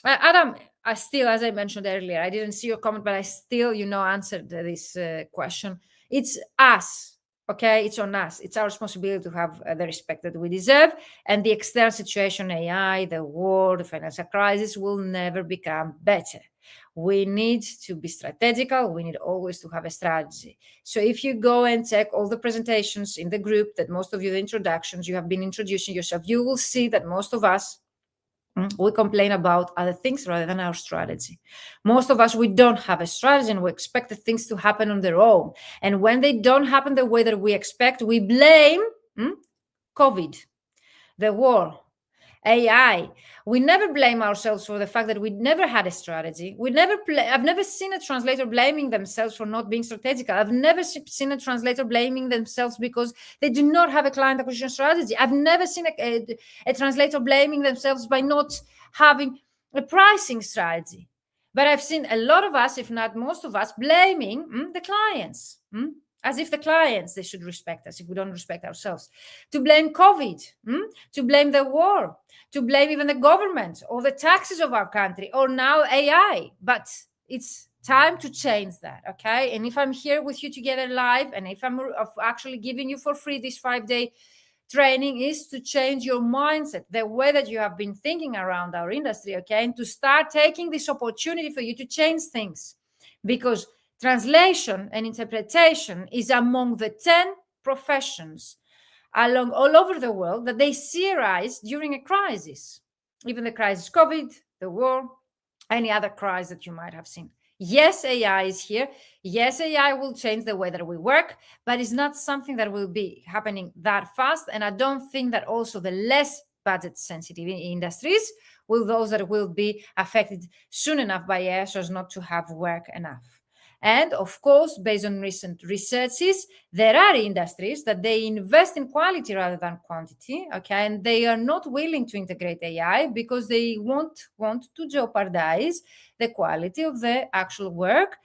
Adam, I still, as I mentioned earlier, I didn't see your comment, but I still, answered this question. It's us, okay? It's on us. It's our responsibility to have the respect that we deserve. And the external situation, AI, the war, the financial crisis, will never become better. We need to be strategical. We need always to have a strategy. So if you go and check all the presentations in the group, that most of you, the introductions, you have been introducing yourself, you will see that most of us, we complain about other things rather than our strategy. Most of us, we don't have a strategy, and we expect the things to happen on their own. And when they don't happen the way that we expect, we blame COVID, the war, AI. We never blame ourselves for the fact that we never had a strategy. I've never seen a translator blaming themselves for not being strategical. I've never seen a translator blaming themselves because they do not have a client acquisition strategy. I've never seen a translator blaming themselves by not having a pricing strategy. But I've seen a lot of us, if not most of us, blaming the clients. As if the clients, they should respect us if we don't respect ourselves. To blame COVID, to blame the war, to blame even the government or the taxes of our country, or now AI. But it's time to change that, okay? And if I'm here with you together live, and if I'm actually giving you for free this 5-day training, is to change your mindset, the way that you have been thinking around our industry, okay? And to start taking this opportunity for you to change things. Because translation and interpretation is among the 10 professions all over the world that they see rise during a crisis. even the crisis, COVID, the war, any other crisis that you might have seen. Yes, AI is here. Yes, AI will change the way that we work, but it's not something that will be happening that fast. And I don't think that also the less budget sensitive industries will those that will be affected soon enough by AI so as not to have work enough. And of course, based on recent researches, there are industries that they invest in quality rather than quantity, okay, and they are not willing to integrate AI because they won't want to jeopardize the quality of the actual work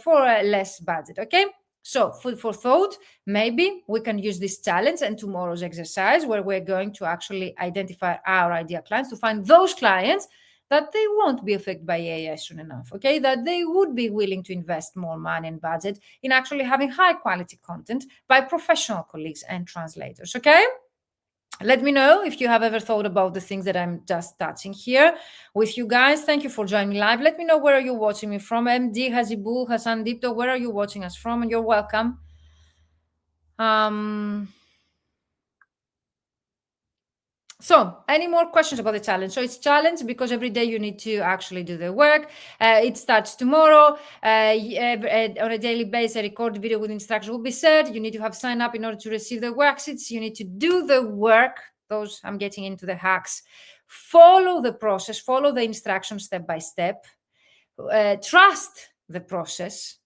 for a less budget, okay. So food for thought, maybe we can use this challenge and tomorrow's exercise where we're going to actually identify our ideal clients to find those clients that they won't be affected by AI soon enough, okay? That they would be willing to invest more money and budget in actually having high quality content by professional colleagues and translators, okay? Let me know if you have ever thought about the things that I'm just touching here with you guys. Thank you for joining me live. Let me know where are you watching me from. MD, Hazibul, Hassan Dipto, where are you watching us from? And you're welcome. So, any more questions about the challenge? So it's challenge because every day you need to actually do the work. It starts tomorrow. On a daily basis, a recorded video with instructions will be shared. You need to have signed up in order to receive the worksheets. You need to do the work. Those I'm getting into the hacks. Follow the process. Follow the instructions step by step. Trust the process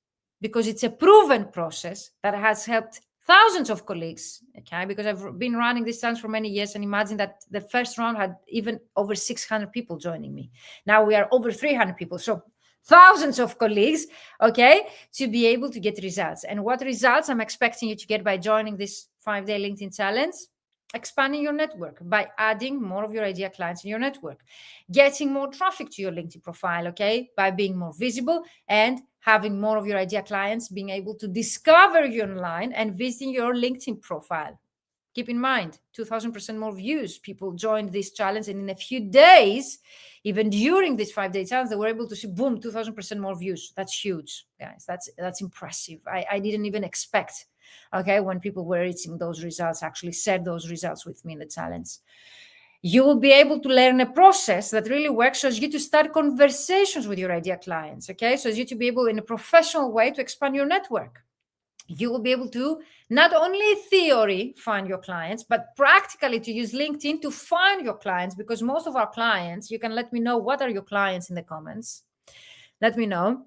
because it's a proven process that has helped thousands of colleagues, okay, because I've been running this challenge for many years, and imagine that the first round had even over 600 people joining me. Now we are over 300 people, so thousands of colleagues, okay, to be able to get results. And what results I'm expecting you to get by joining this 5-day LinkedIn challenge? Expanding your network by adding more of your ideal clients in your network, getting more traffic to your LinkedIn profile, okay, by being more visible and having more of your ideal clients being able to discover you online and visiting your LinkedIn profile. Keep in mind, 2,000% more views. People joined this challenge, and in a few days, even during this 5-day challenge, they were able to see, boom, 2,000% more views. That's huge, guys. That's impressive. I didn't even expect, okay, when people were reaching those results, actually shared those results with me in the challenge. You will be able to learn a process that really works so as you to start conversations with your ideal clients, okay? So as you to be able in a professional way to expand your network. You will be able to not only theory find your clients, but practically to use LinkedIn to find your clients, because most of our clients, you can let me know what are your clients in the comments. Let me know.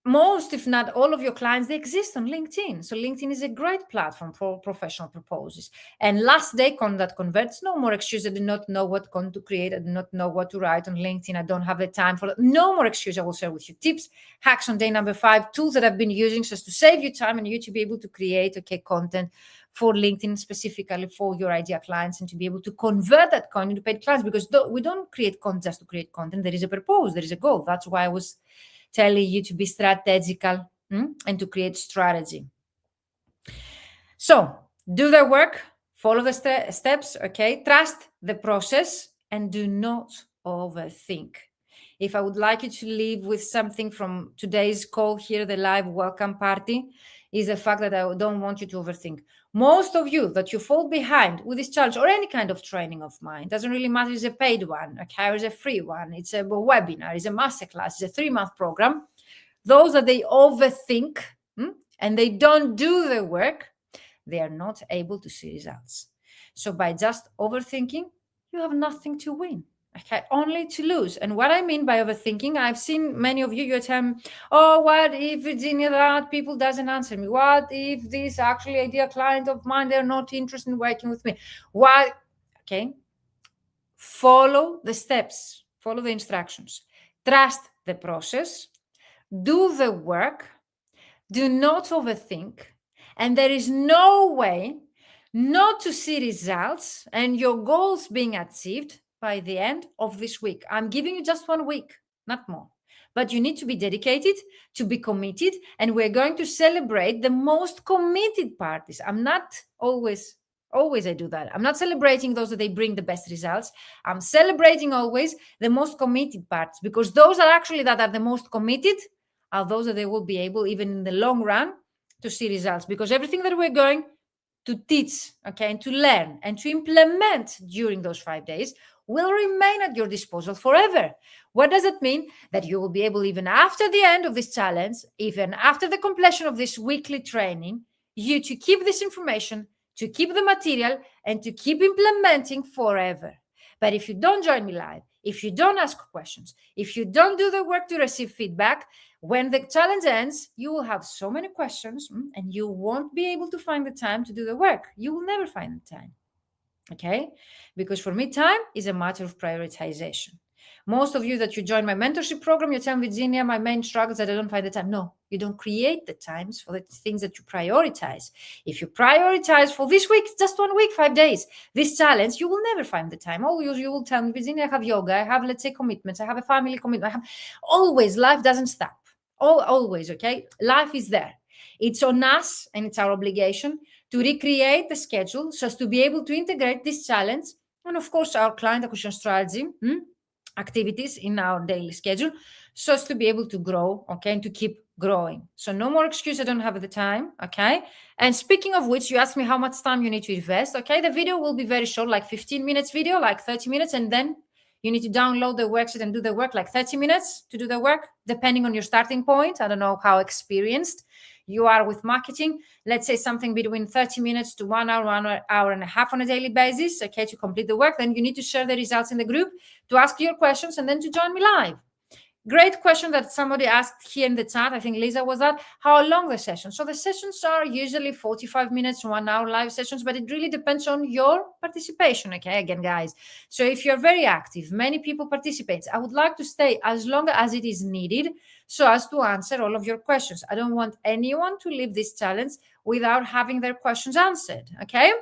Most, if not all of your clients, they exist on LinkedIn. So LinkedIn is a great platform for professional proposals. And last day that converts, no more excuse. I do not know what content to create. I do not know what to write on LinkedIn. I don't have the time for it. No more excuse. I will share with you tips, hacks on day number 5, tools that I've been using just to save you time and you to be able to create, okay, content for LinkedIn specifically for your ideal clients and to be able to convert that content to paid clients, because we don't create content just to create content. There is a purpose. There is a goal. That's why I was telling you to be strategical and to create strategy. So do the work, follow the steps, okay? Trust the process and do not overthink. If I would like you to leave with something from today's call here, the live welcome party, is the fact that I don't want you to overthink. Most of you that you fall behind with this challenge or any kind of training of mine, doesn't really matter, it's a paid one, okay, or it's a free one, it's a webinar, it's a masterclass, it's a 3-month program. Those that they overthink and they don't do the work, they are not able to see results. So by just overthinking, you have nothing to win. Okay, only to lose. And what I mean by overthinking, I've seen many of you tell me, oh, what if Virginia, that people doesn't answer me? What if this actually ideal client of mine, they're not interested in working with me? What? Okay, follow the steps, follow the instructions, trust the process, do the work, do not overthink, and there is no way not to see results and your goals being achieved by the end of this week. I'm giving you just 1 week, not more. But you need to be dedicated, to be committed, and we're going to celebrate the most committed parties. I'm not always I do that. I'm not celebrating those that they bring the best results. I'm celebrating always the most committed parts, because those are actually that are the most committed are those that they will be able, even in the long run, to see results. Because everything that we're going to teach, okay, and to learn and to implement during those 5 days will remain at your disposal forever. What does it mean? That you will be able, even after the end of this challenge, even after the completion of this weekly training, you to keep this information, to keep the material, and to keep implementing forever. But if you don't join me live, if you don't ask questions, if you don't do the work to receive feedback, when the challenge ends, you will have so many questions and you won't be able to find the time to do the work. You will never find the time. Okay? Because for me, time is a matter of prioritization. Most of you that you join my mentorship program, you tell me, Virginia, my main struggle is that I don't find the time. No, you don't create the times for the things that you prioritize. If you prioritize for this week, just 1 week, 5 days, this challenge, you will never find the time. Always you will tell me, Virginia, I have yoga, I have, let's say, commitments, I have a family commitment. Always, life doesn't stop. Always, okay? Life is there. It's on us and it's our obligation to recreate the schedule so as to be able to integrate this challenge and, of course, our client acquisition strategy activities in our daily schedule so as to be able to grow, okay, and to keep growing. So no more excuse, I don't have the time, okay? And speaking of which, you asked me how much time you need to invest, okay? The video will be very short, like 15 minutes video, like 30 minutes, and then you need to download the worksheet and do the work, like 30 minutes to do the work, depending on your starting point. I don't know how experienced you are with marketing. Let's say something between 30 minutes to 1 hour, 1 hour and a half on a daily basis, okay, to complete the work. Then you need to share the results in the group, to ask your questions, and then to join me live. Great question that somebody asked here in the chat. I think Lisa was that. How long the session? So the sessions are usually 45 minutes, 1 hour live sessions, but it really depends on your participation. Okay, again, guys. So if you're very active, many people participate, I would like to stay as long as it is needed so as to answer all of your questions. I don't want anyone to leave this challenge without having their questions answered. Okay.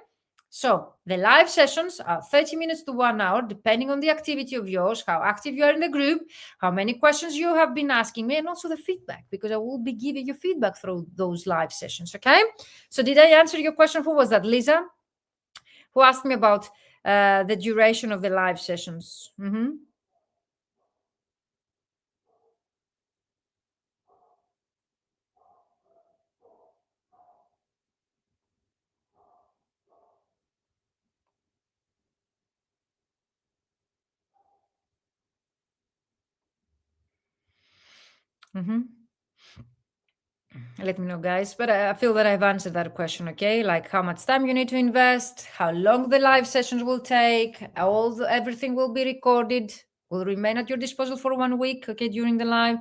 So the live sessions are 30 minutes to 1 hour, depending on the activity of yours, how active you are in the group, how many questions you have been asking me, and also the feedback, because I will be giving you feedback through those live sessions, okay? So did I answer your question? Who was that, Lisa? Who asked me about the duration of the live sessions? Mm-hmm. Mm-hmm. Let me know, guys. But I feel that I've answered that question, okay? Like how much time you need to invest, how long the live sessions will take, everything will be recorded, will remain at your disposal for 1 week, okay, during the live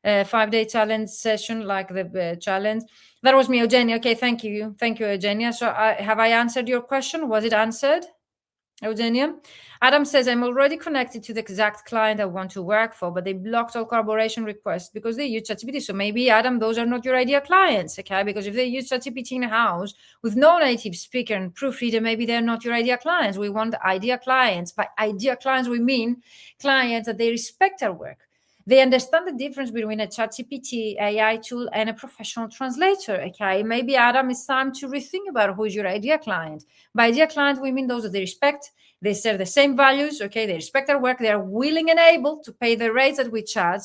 5-day challenge session, like the challenge. That was me, Eugenia. Okay, thank you. Thank you, Eugenia. So have I answered your question? Was it answered, Eugenia? Adam says, I'm already connected to the exact client I want to work for, but they blocked all collaboration requests because they use ChatGPT. So maybe, Adam, those are not your ideal clients, okay? Because if they use ChatGPT in-house with no native speaker and proofreader, maybe they're not your ideal clients. We want ideal clients. By ideal clients, we mean clients that they respect our work. They understand the difference between a ChatGPT AI tool and a professional translator, okay? Maybe, Adam, it's time to rethink about who is your ideal client. By ideal client, we mean those that they respect, they serve the same values, okay? They respect our work. They are willing and able to pay the rates that we charge,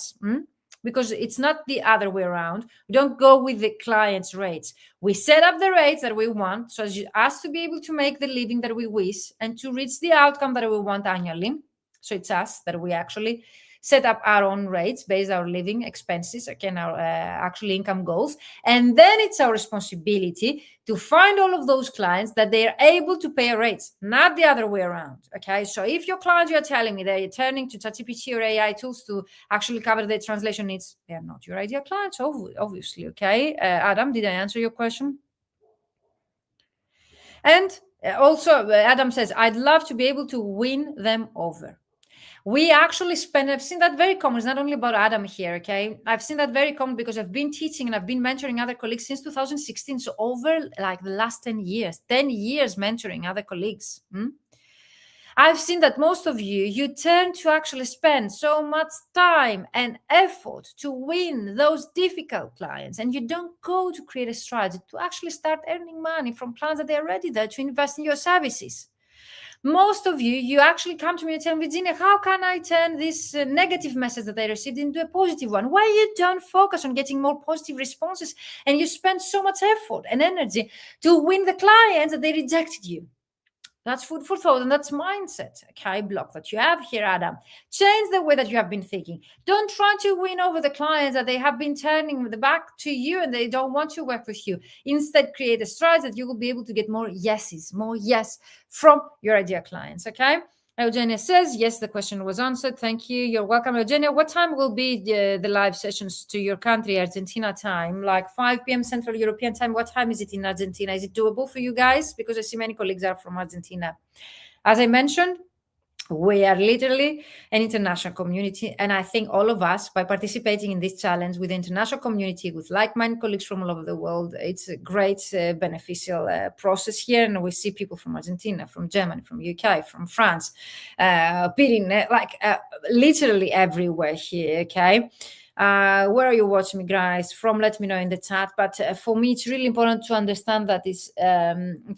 because it's not the other way around. We don't go with the client's rates. We set up the rates that we want so as us to be able to make the living that we wish and to reach the outcome that we want annually. So it's us that we actually set up our own rates based on our living expenses, again, our actual income goals. And then it's our responsibility to find all of those clients that they are able to pay rates, not the other way around, okay? So if your clients, you're telling me they're turning to ChatGPT or AI tools to actually cover their translation needs, they're not your ideal clients, obviously, okay? Adam, did I answer your question? And also, Adam says, I'd love to be able to win them over. We actually I've seen that very common. It's not only about Adam here, okay? I've seen that very common because I've been teaching and I've been mentoring other colleagues since 2016. So over like the last 10 years mentoring other colleagues. I've seen that most of you tend to actually spend so much time and effort to win those difficult clients, and you don't go to create a strategy to actually start earning money from clients that they're already there to invest in your services. Most of you actually come to me and tell me, Virginia, how can I turn this negative message that I received into a positive one? Why you don't focus on getting more positive responses and you spend so much effort and energy to win the clients that they rejected you? That's food for thought, and that's mindset, okay, block that you have here, Adam. Change the way that you have been thinking. Don't try to win over the clients that they have been turning the back to you and they don't want to work with you. Instead, create a strategy that you will be able to get more yeses, more yes from your ideal clients, okay? Eugenia says, yes, the question was answered. Thank you. You're welcome. Eugenia, what time will be the live sessions to your country, Argentina time? Like 5 p.m. Central European time. What time is it in Argentina? Is it doable for you guys? Because I see many colleagues are from Argentina. As I mentioned, we are literally an international community. And I think all of us, by participating in this challenge with the international community, with like-minded colleagues from all over the world, it's a great beneficial process here. And we see people from Argentina, from Germany, from UK, from France, literally everywhere here, okay? Where are you watching me, guys? From, let me know in the chat. But for me, it's really important to understand that it's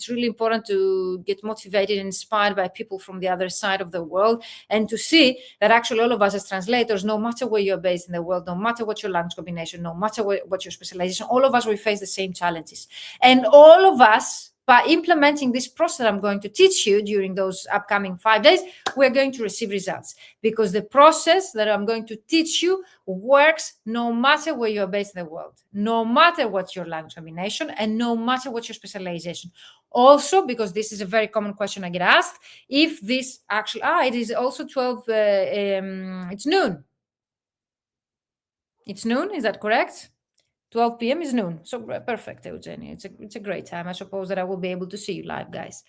really important to get motivated and inspired by people from the other side of the world, and to see that actually all of us as translators, no matter where you're based in the world, no matter what your language combination, no matter what your specialization, all of us, we face the same challenges. And all of us, by implementing this process that I'm going to teach you during those upcoming 5 days, we're going to receive results, because the process that I'm going to teach you works no matter where you're based in the world, no matter what your language combination, and no matter what your specialization. Also, because this is a very common question I get asked, if this actually, it is also 12, it's noon. It's noon, is that correct? 12 p.m. is noon. So perfect, Eugenia. It's a great time. I suppose that I will be able to see you live, guys.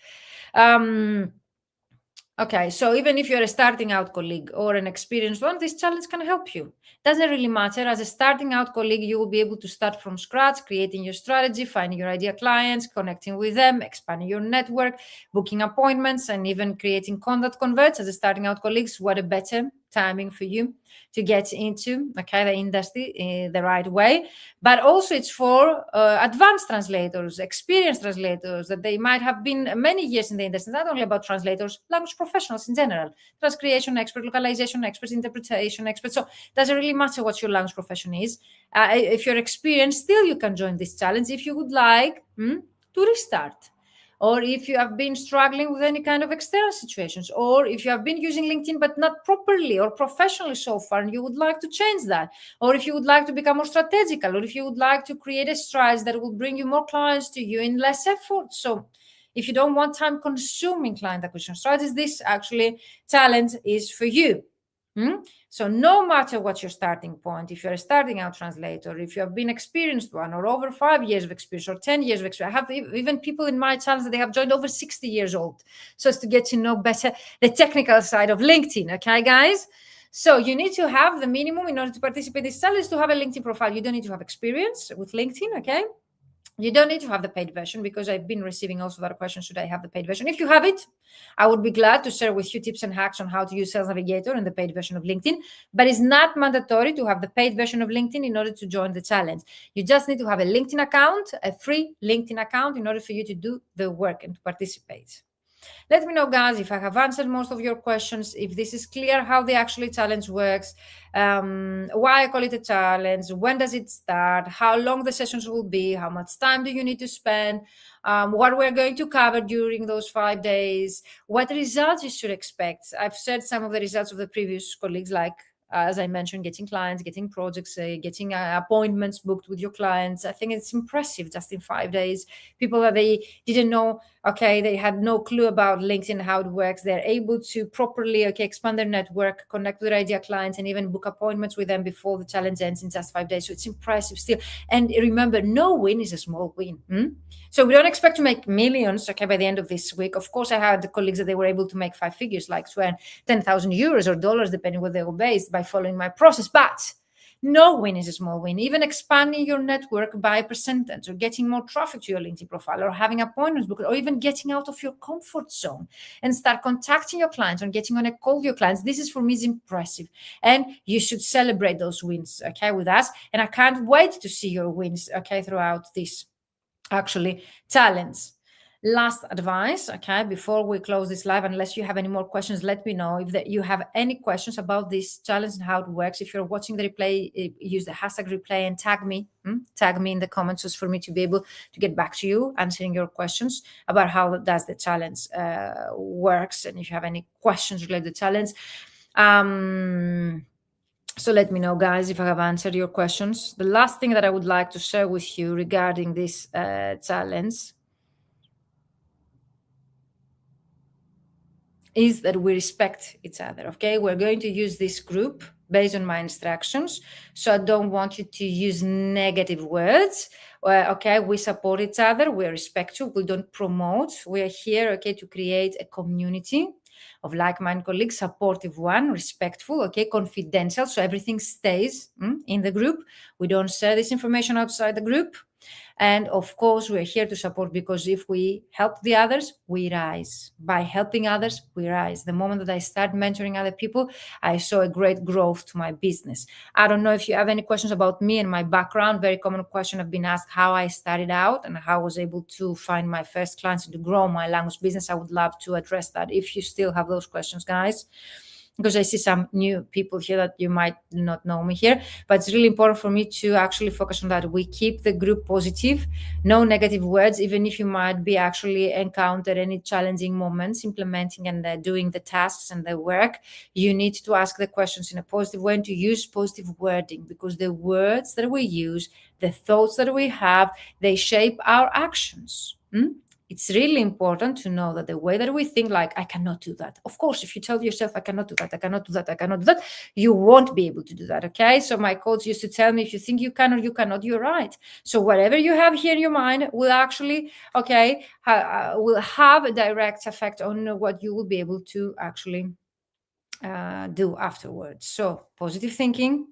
Okay, so even if you're a starting out colleague or an experienced one, this challenge can help you. Doesn't really matter. As a starting out colleague, you will be able to start from scratch, creating your strategy, finding your ideal clients, connecting with them, expanding your network, booking appointments, and even creating contact converts. As a starting out colleagues, what a better timing for you to get into, okay, the industry the right way. But also it's for advanced translators, experienced translators, that they might have been many years in the industry, not only about translators, language professionals in general, transcreation expert, localization experts, interpretation experts. So doesn't really matter what your language profession is. If you're experienced, still you can join this challenge if you would like to restart. Or if you have been struggling with any kind of external situations, or if you have been using LinkedIn but not properly or professionally so far, and you would like to change that, or if you would like to become more strategical, or if you would like to create a strategy that will bring you more clients to you in less effort. So if you don't want time-consuming client acquisition strategies, this actually challenge is for you. So no matter what your starting point, if you're a starting out translator, if you have been experienced one, or over 5 years of experience, or 10 years of experience, I have even people in my channels that they have joined over 60 years old, so as to get to know better the technical side of LinkedIn. Okay, guys? So you need to have the minimum in order to participate in this challenge, to have a LinkedIn profile. You don't need to have experience with LinkedIn, okay? You don't need to have the paid version, because I've been receiving also that question, should I have the paid version? If you have it, I would be glad to share with you tips and hacks on how to use Sales Navigator and the paid version of LinkedIn. But it's not mandatory to have the paid version of LinkedIn in order to join the challenge. You just need to have a LinkedIn account, a free LinkedIn account, in order for you to do the work and to participate. Let me know, guys, if I have answered most of your questions, if this is clear how the actually challenge works, why I call it a challenge, when does it start, how long the sessions will be, how much time do you need to spend, what we're going to cover during those 5 days, what results you should expect. I've shared some of the results of the previous colleagues, like, as I mentioned, getting clients, getting projects, getting appointments booked with your clients. I think it's impressive just in 5 days. People that they didn't know, okay, they had no clue about LinkedIn, how it works. They're able to properly, expand their network, connect with their ideal clients, and even book appointments with them before the challenge ends in just 5 days. So it's impressive still. And remember, no win is a small win. So we don't expect to make millions, by the end of this week. Of course, I had colleagues that they were able to make 5 figures, like to earn 10,000 euros or dollars, depending where they were based, by following my process. But no win is a small win. Even expanding your network by a percentage, or getting more traffic to your LinkedIn profile, or having appointments booked, or even getting out of your comfort zone and start contacting your clients, or getting on a call with your clients. This is, for me, is impressive. And you should celebrate those wins, with us. And I can't wait to see your wins, throughout this actually challenge. Last advice, okay, before we close this live, unless you have any more questions, let me know if you have any questions about this challenge and how it works. If you're watching the replay, use the hashtag replay and tag me in the comments just for me to be able to get back to you, answering your questions about how does the challenge works, and if you have any questions related to the challenge. So let me know, guys, if I have answered your questions. The last thing that I would like to share with you regarding this challenge is that we respect each other, okay? We're going to use this group based on my instructions, so I don't want you to use negative words. Okay, we support each other, we respect you, we don't promote. We are here, okay, to create a community of like-minded colleagues, supportive one, respectful, okay, confidential, so everything stays in the group. We don't share this information outside the group. And of course, we're here to support, because if we help the others, we rise. By helping others, we rise. The moment that I start mentoring other people, I saw a great growth to my business. I don't know if you have any questions about me and my background. Very common question I've been asked, how I started out and how I was able to find my first clients and to grow my language business. I would love to address that if you still have those questions, guys, because I see some new people here that you might not know me here. But it's really important for me to actually focus on that. We keep the group positive, no negative words, even if you might be actually encounter any challenging moments implementing and doing the tasks and the work. You need to ask the questions in a positive way and to use positive wording, because the words that we use, the thoughts that we have, they shape our actions. It's really important to know that the way that we think, like, I cannot do that. Of course, if you tell yourself, I cannot do that, I cannot do that, I cannot do that, you won't be able to do that, okay? So my coach used to tell me, if you think you can or you cannot, you're right. So whatever you have here in your mind will actually, okay, will have a direct effect on what you will be able to actually do afterwards. So positive thinking,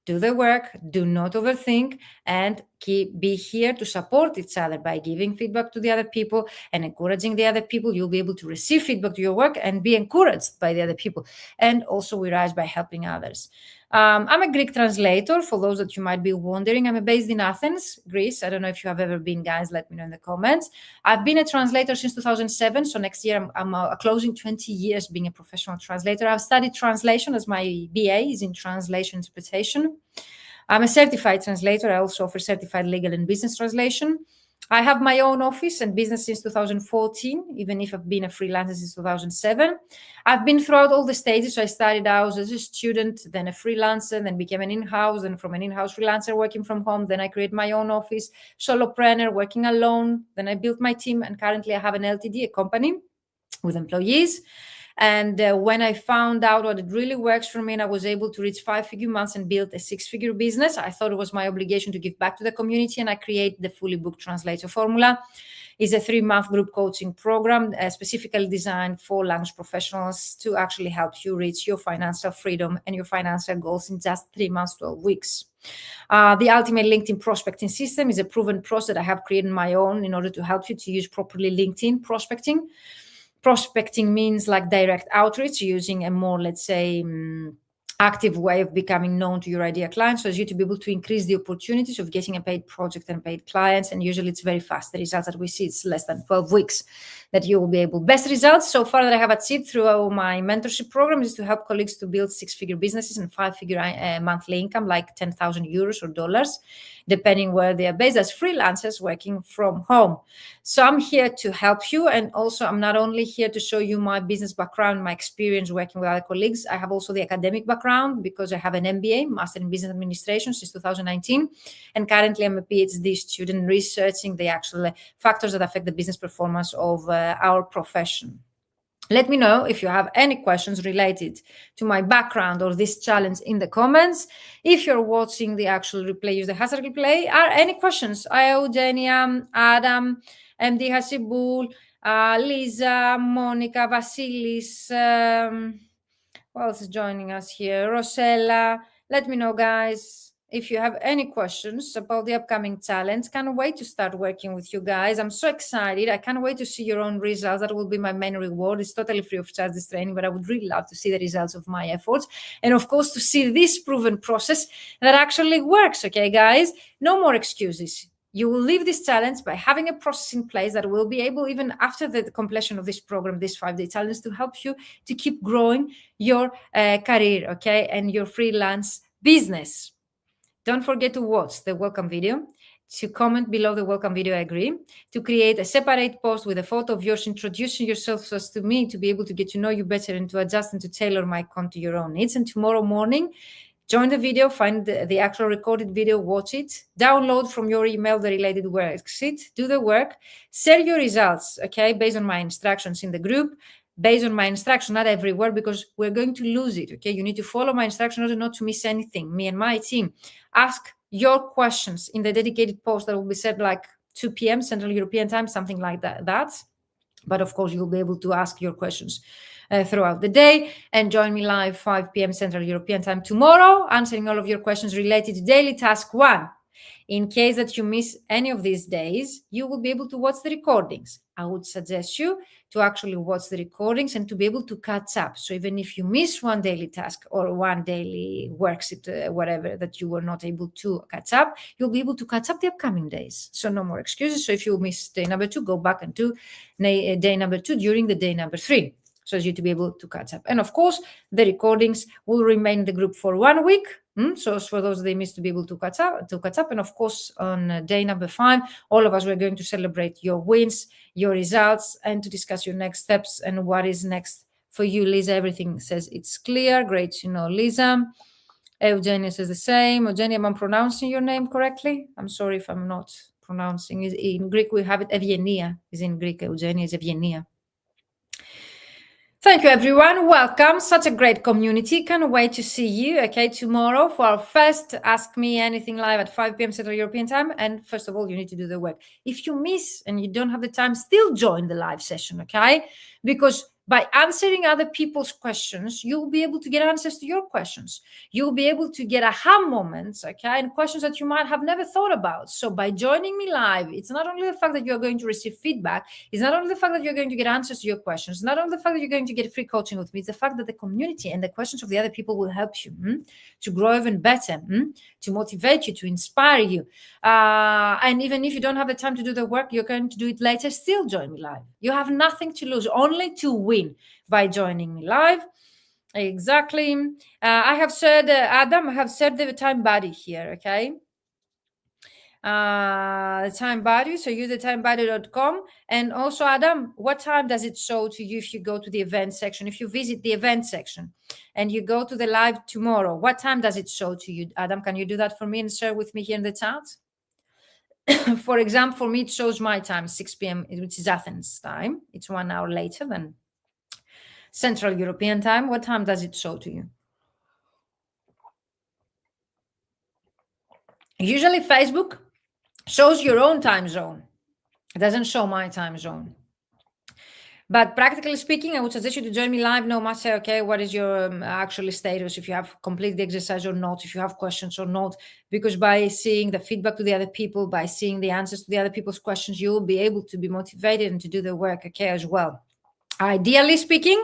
do the work, do not overthink, and be here to support each other by giving feedback to the other people and encouraging the other people. You'll be able to receive feedback to your work and be encouraged by the other people. And also we rise by helping others. I'm a Greek translator, for those that you might be wondering. I'm based in Athens, Greece. I don't know if you have ever been, guys, let me know in the comments. I've been a translator since 2007, so next year I'm closing 20 years being a professional translator. I've studied translation, as my BA is in translation interpretation. I'm a certified translator. I also offer certified legal and business translation. I have my own office and business since 2014, even if I've been a freelancer since 2007. I've been throughout all the stages. So I started out as a student, then a freelancer, then became an in-house, and from an in-house freelancer working from home, then I created my own office, solopreneur, working alone. Then I built my team, and currently I have an LTD, a company with employees. And when I found out what it really works for me, and I was able to reach 5-figure months and build a 6-figure business, I thought it was my obligation to give back to the community, and I created the Fully Booked Translator Formula. It's a 3-month group coaching program specifically designed for language professionals to actually help you reach your financial freedom and your financial goals in just 3 months, 12 weeks. The Ultimate LinkedIn Prospecting System is a proven process that I have created my own in order to help you to use properly LinkedIn prospecting. Prospecting means like direct outreach, using a more, let's say, active way of becoming known to your ideal clients, so as you to be able to increase the opportunities of getting a paid project and paid clients. And usually it's very fast. The results that we see, it's less than 12 weeks that you will be able. Best results so far that I have achieved through my mentorship program is to help colleagues to build 6-figure businesses and 5-figure monthly income, like 10,000 euros or dollars, depending where they are based, as freelancers working from home. So I'm here to help you. And also I'm not only here to show you my business background, my experience working with other colleagues. I have also the academic background, because I have an MBA, Master in Business Administration, since 2019. And currently I'm a PhD student researching the actual factors that affect the business performance of our profession. Let me know if you have any questions related to my background or this challenge in the comments. If you're watching the actual replay, use the hashtag replay. Are any questions? Eugenia, Adam, MD Hasibul, Lisa, Monica, Vasilis, who else is joining us here? Rosella. Let me know, guys, if you have any questions about the upcoming challenge. Can't wait to start working with you guys. I'm so excited. I can't wait to see your own results. That will be my main reward. It's totally free of charge, this training, but I would really love to see the results of my efforts. And of course, to see this proven process that actually works. Okay, guys, no more excuses. you will leave this challenge by having a process in place that will be able, even after the completion of this program, this 5-day challenge, to help you to keep growing your career, okay, and your freelance business. Don't forget to watch the welcome video, to comment below the welcome video, I agree, to create a separate post with a photo of yours introducing yourself so as to me to be able to get to know you better and to adjust and to tailor my content to your own needs. And tomorrow morning, join the video, find the actual recorded video, watch it, download from your email the related worksheet, do the work, share your results, okay, based on my instructions in the group, based on my instruction, not everywhere, because we're going to lose it, okay? You need to follow my instruction in order not to miss anything. Me and my team. Ask your questions in the dedicated post that will be set like 2 p.m. Central European time, something like that. But of course, you'll be able to ask your questions throughout the day, and join me live 5 p.m. Central European time tomorrow, answering all of your questions related to daily task 1. In case that you miss any of these days, you will be able to watch the recordings. I would suggest you to actually watch the recordings and to be able to catch up. So even if you miss one daily task or one daily worksheet, whatever, that you were not able to catch up, you'll be able to catch up the upcoming days. So no more excuses. So if you miss day number 2, go back and do day number 2 during the day number 3. So as you to be able to catch up. And of course, the recordings will remain in the group for 1 week. So for those they missed, to be able to catch up. And of course, on day number 5, all of us were going to celebrate your wins, your results, and to discuss your next steps and what is next for you. Lisa, everything says it's clear. Great to know, Lisa. Eugenia says the same. Eugenia, am I pronouncing your name correctly? I'm sorry if I'm not pronouncing it. In Greek, we have it Eugenia. Is in Greek, Eugenia is Eugenia. Thank you, everyone. Welcome. Such a great community. Can't wait to see you, okay, tomorrow for our first Ask Me Anything live at 5 p.m. Central European time. And first of all, you need to do the work. If you miss and you don't have the time, still join the live session, okay? Because by answering other people's questions, you'll be able to get answers to your questions. You'll be able to get aha moments, okay, and questions that you might have never thought about. So by joining me live, it's not only the fact that you're going to receive feedback, it's not only the fact that you're going to get answers to your questions, it's not only the fact that you're going to get free coaching with me, it's the fact that the community and the questions of the other people will help you to grow even better, to motivate you, to inspire you. And even if you don't have the time to do the work, you're going to do it later, still join me live. You have nothing to lose, only to win by joining me live. Exactly. I have said, Adam, I have said the time body here, okay? The time body, so use the timebody.com. And also, Adam, what time does it show to you if you go to the event section? If you visit the event section and you go to the live tomorrow, what time does it show to you? Adam, can you do that for me and share with me here in the chat? For example, for me, it shows my time, 6 p.m., which is Athens time. It's 1 hour later than Central European time. What time does it show to you? Usually Facebook shows your own time zone. It doesn't show my time zone. But practically speaking, I would suggest you to join me live no matter, okay, what is your actual status, if you have completed the exercise or not, if you have questions or not, because by seeing the feedback to the other people, by seeing the answers to the other people's questions, you will be able to be motivated and to do the work, okay, as well. Ideally speaking,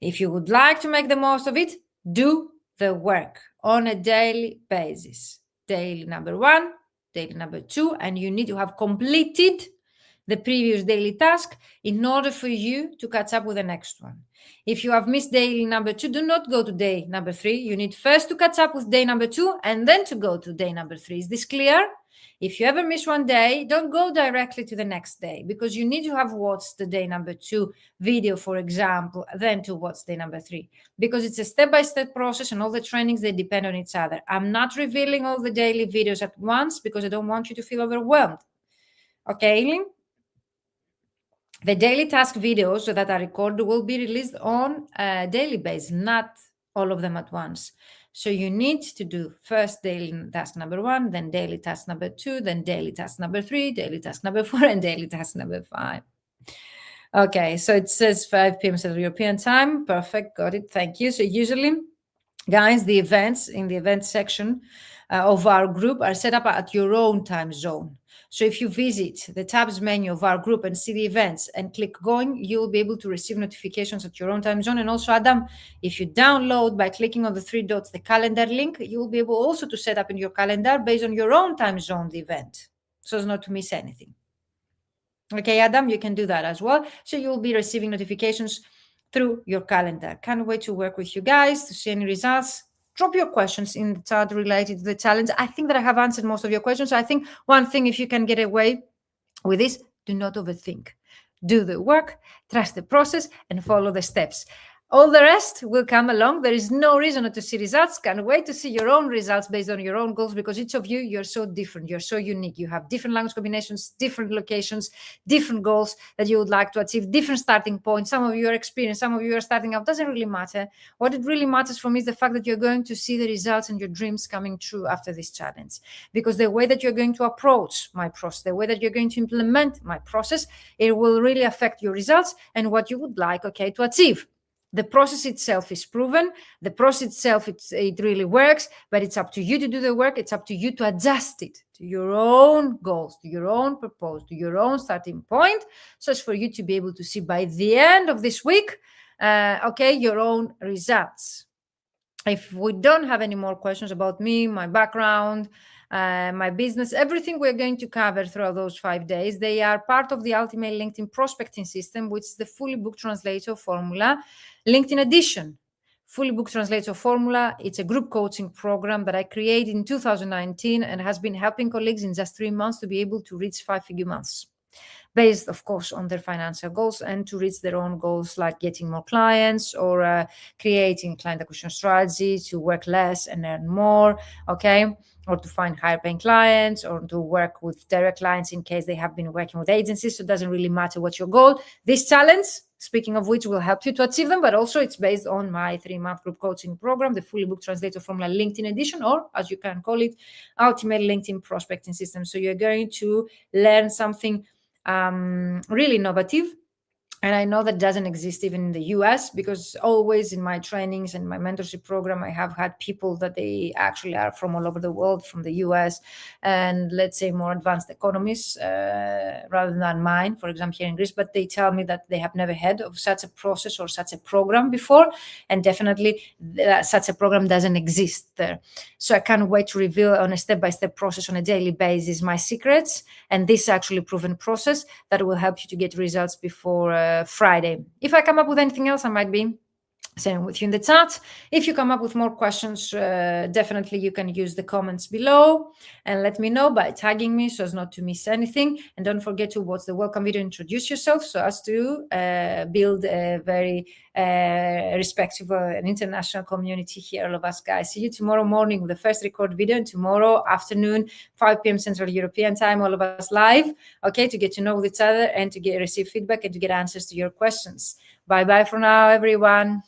if you would like to make the most of it, do the work on a daily basis. Daily number 1, daily number 2, and you need to have completed the previous daily task in order for you to catch up with the next one. If you have missed daily number 2, do not go to day number 3. You need first to catch up with day number 2 and then to go to day number 3. Is this clear? If you ever miss one day, don't go directly to the next day, because you need to have watched the day number 2 video, for example, then to watch day number 3, because it's a step-by-step process and all the trainings, they depend on each other. I'm not revealing all the daily videos at once because I don't want you to feel overwhelmed. Okay, Eileen? The daily task videos that are recorded will be released on a daily basis, not all of them at once. So you need to do first daily task number 1, then daily task number 2, then daily task number 3, daily task number 4, and daily task number 5. Okay, so it says 5 p.m. Central European time. Perfect, got it, thank you. So usually, guys, the events in the event section of our group are set up at your own time zone. So if you visit the tabs menu of our group and see the events and click going, you will be able to receive notifications at your own time zone. And also, Adam, if you download by clicking on the 3 dots, the calendar link, you will be able also to set up in your calendar based on your own time zone the event. so as not to miss anything. Okay, Adam, you can do that as well. So you'll be receiving notifications through your calendar. Can't wait to work with you guys, to see any results. Drop your questions in the chat related to the challenge. I think that I have answered most of your questions. I think one thing, if you can get away with this, do not overthink. Do the work, trust the process, and follow the steps. All the rest will come along. There is no reason not to see results. Can't wait to see your own results based on your own goals, because each of you, you're so different. You're so unique. You have different language combinations, different locations, different goals that you would like to achieve, different starting points. Some of you are experienced, some of you are starting out. Doesn't really matter. What it really matters for me is the fact that you're going to see the results and your dreams coming true after this challenge. Because the way that you're going to approach my process, the way that you're going to implement my process, it will really affect your results and what you would like, okay, to achieve. The process itself is proven. The process itself, it really works, but it's up to you to do the work. It's up to you to adjust it to your own goals, to your own purpose, to your own starting point, so as for you to be able to see by the end of this week, okay, your own results. If we don't have any more questions about me, my background, my business, everything we're going to cover throughout those 5 days, they are part of the Ultimate LinkedIn Prospecting System, which is the Fully Booked Translator Formula LinkedIn Edition. Fully Booked Translator Formula, it's a group coaching program that I created in 2019 and has been helping colleagues in just 3 months to be able to reach 5-figure months, based, of course, on their financial goals, and to reach their own goals, like getting more clients or creating client acquisition strategy to work less and earn more, okay? Or to find higher paying clients, or to work with direct clients in case they have been working with agencies. So it doesn't really matter what's your goal. This challenge, speaking of which, will help you to achieve them, but also it's based on my 3-month group coaching program, the Fully Booked Translator Formula LinkedIn Edition, or as you can call it, Ultimate LinkedIn Prospecting System. So you're going to learn something really innovative. And I know that doesn't exist even in the US, because always in my trainings and my mentorship program, I have had people that they actually are from all over the world, from the US and, let's say, more advanced economies rather than mine, for example, here in Greece. But they tell me that they have never heard of such a process or such a program before. And definitely such a program doesn't exist there. So I can't wait to reveal on a step-by-step process on a daily basis my secrets, and this actually proven process that will help you to get results before Friday. If I come up with anything else, I might be sharing with you in the chat. If you come up with more questions, definitely you can use the comments below and let me know by tagging me so as not to miss anything. And don't forget to watch the welcome video, introduce yourself, so as to build a very respectful and international community here, all of us guys. See you tomorrow morning with the first record video, and tomorrow afternoon, 5 p.m. Central European time, all of us live, okay, to get to know each other and to receive feedback and to get answers to your questions. Bye-bye for now, everyone.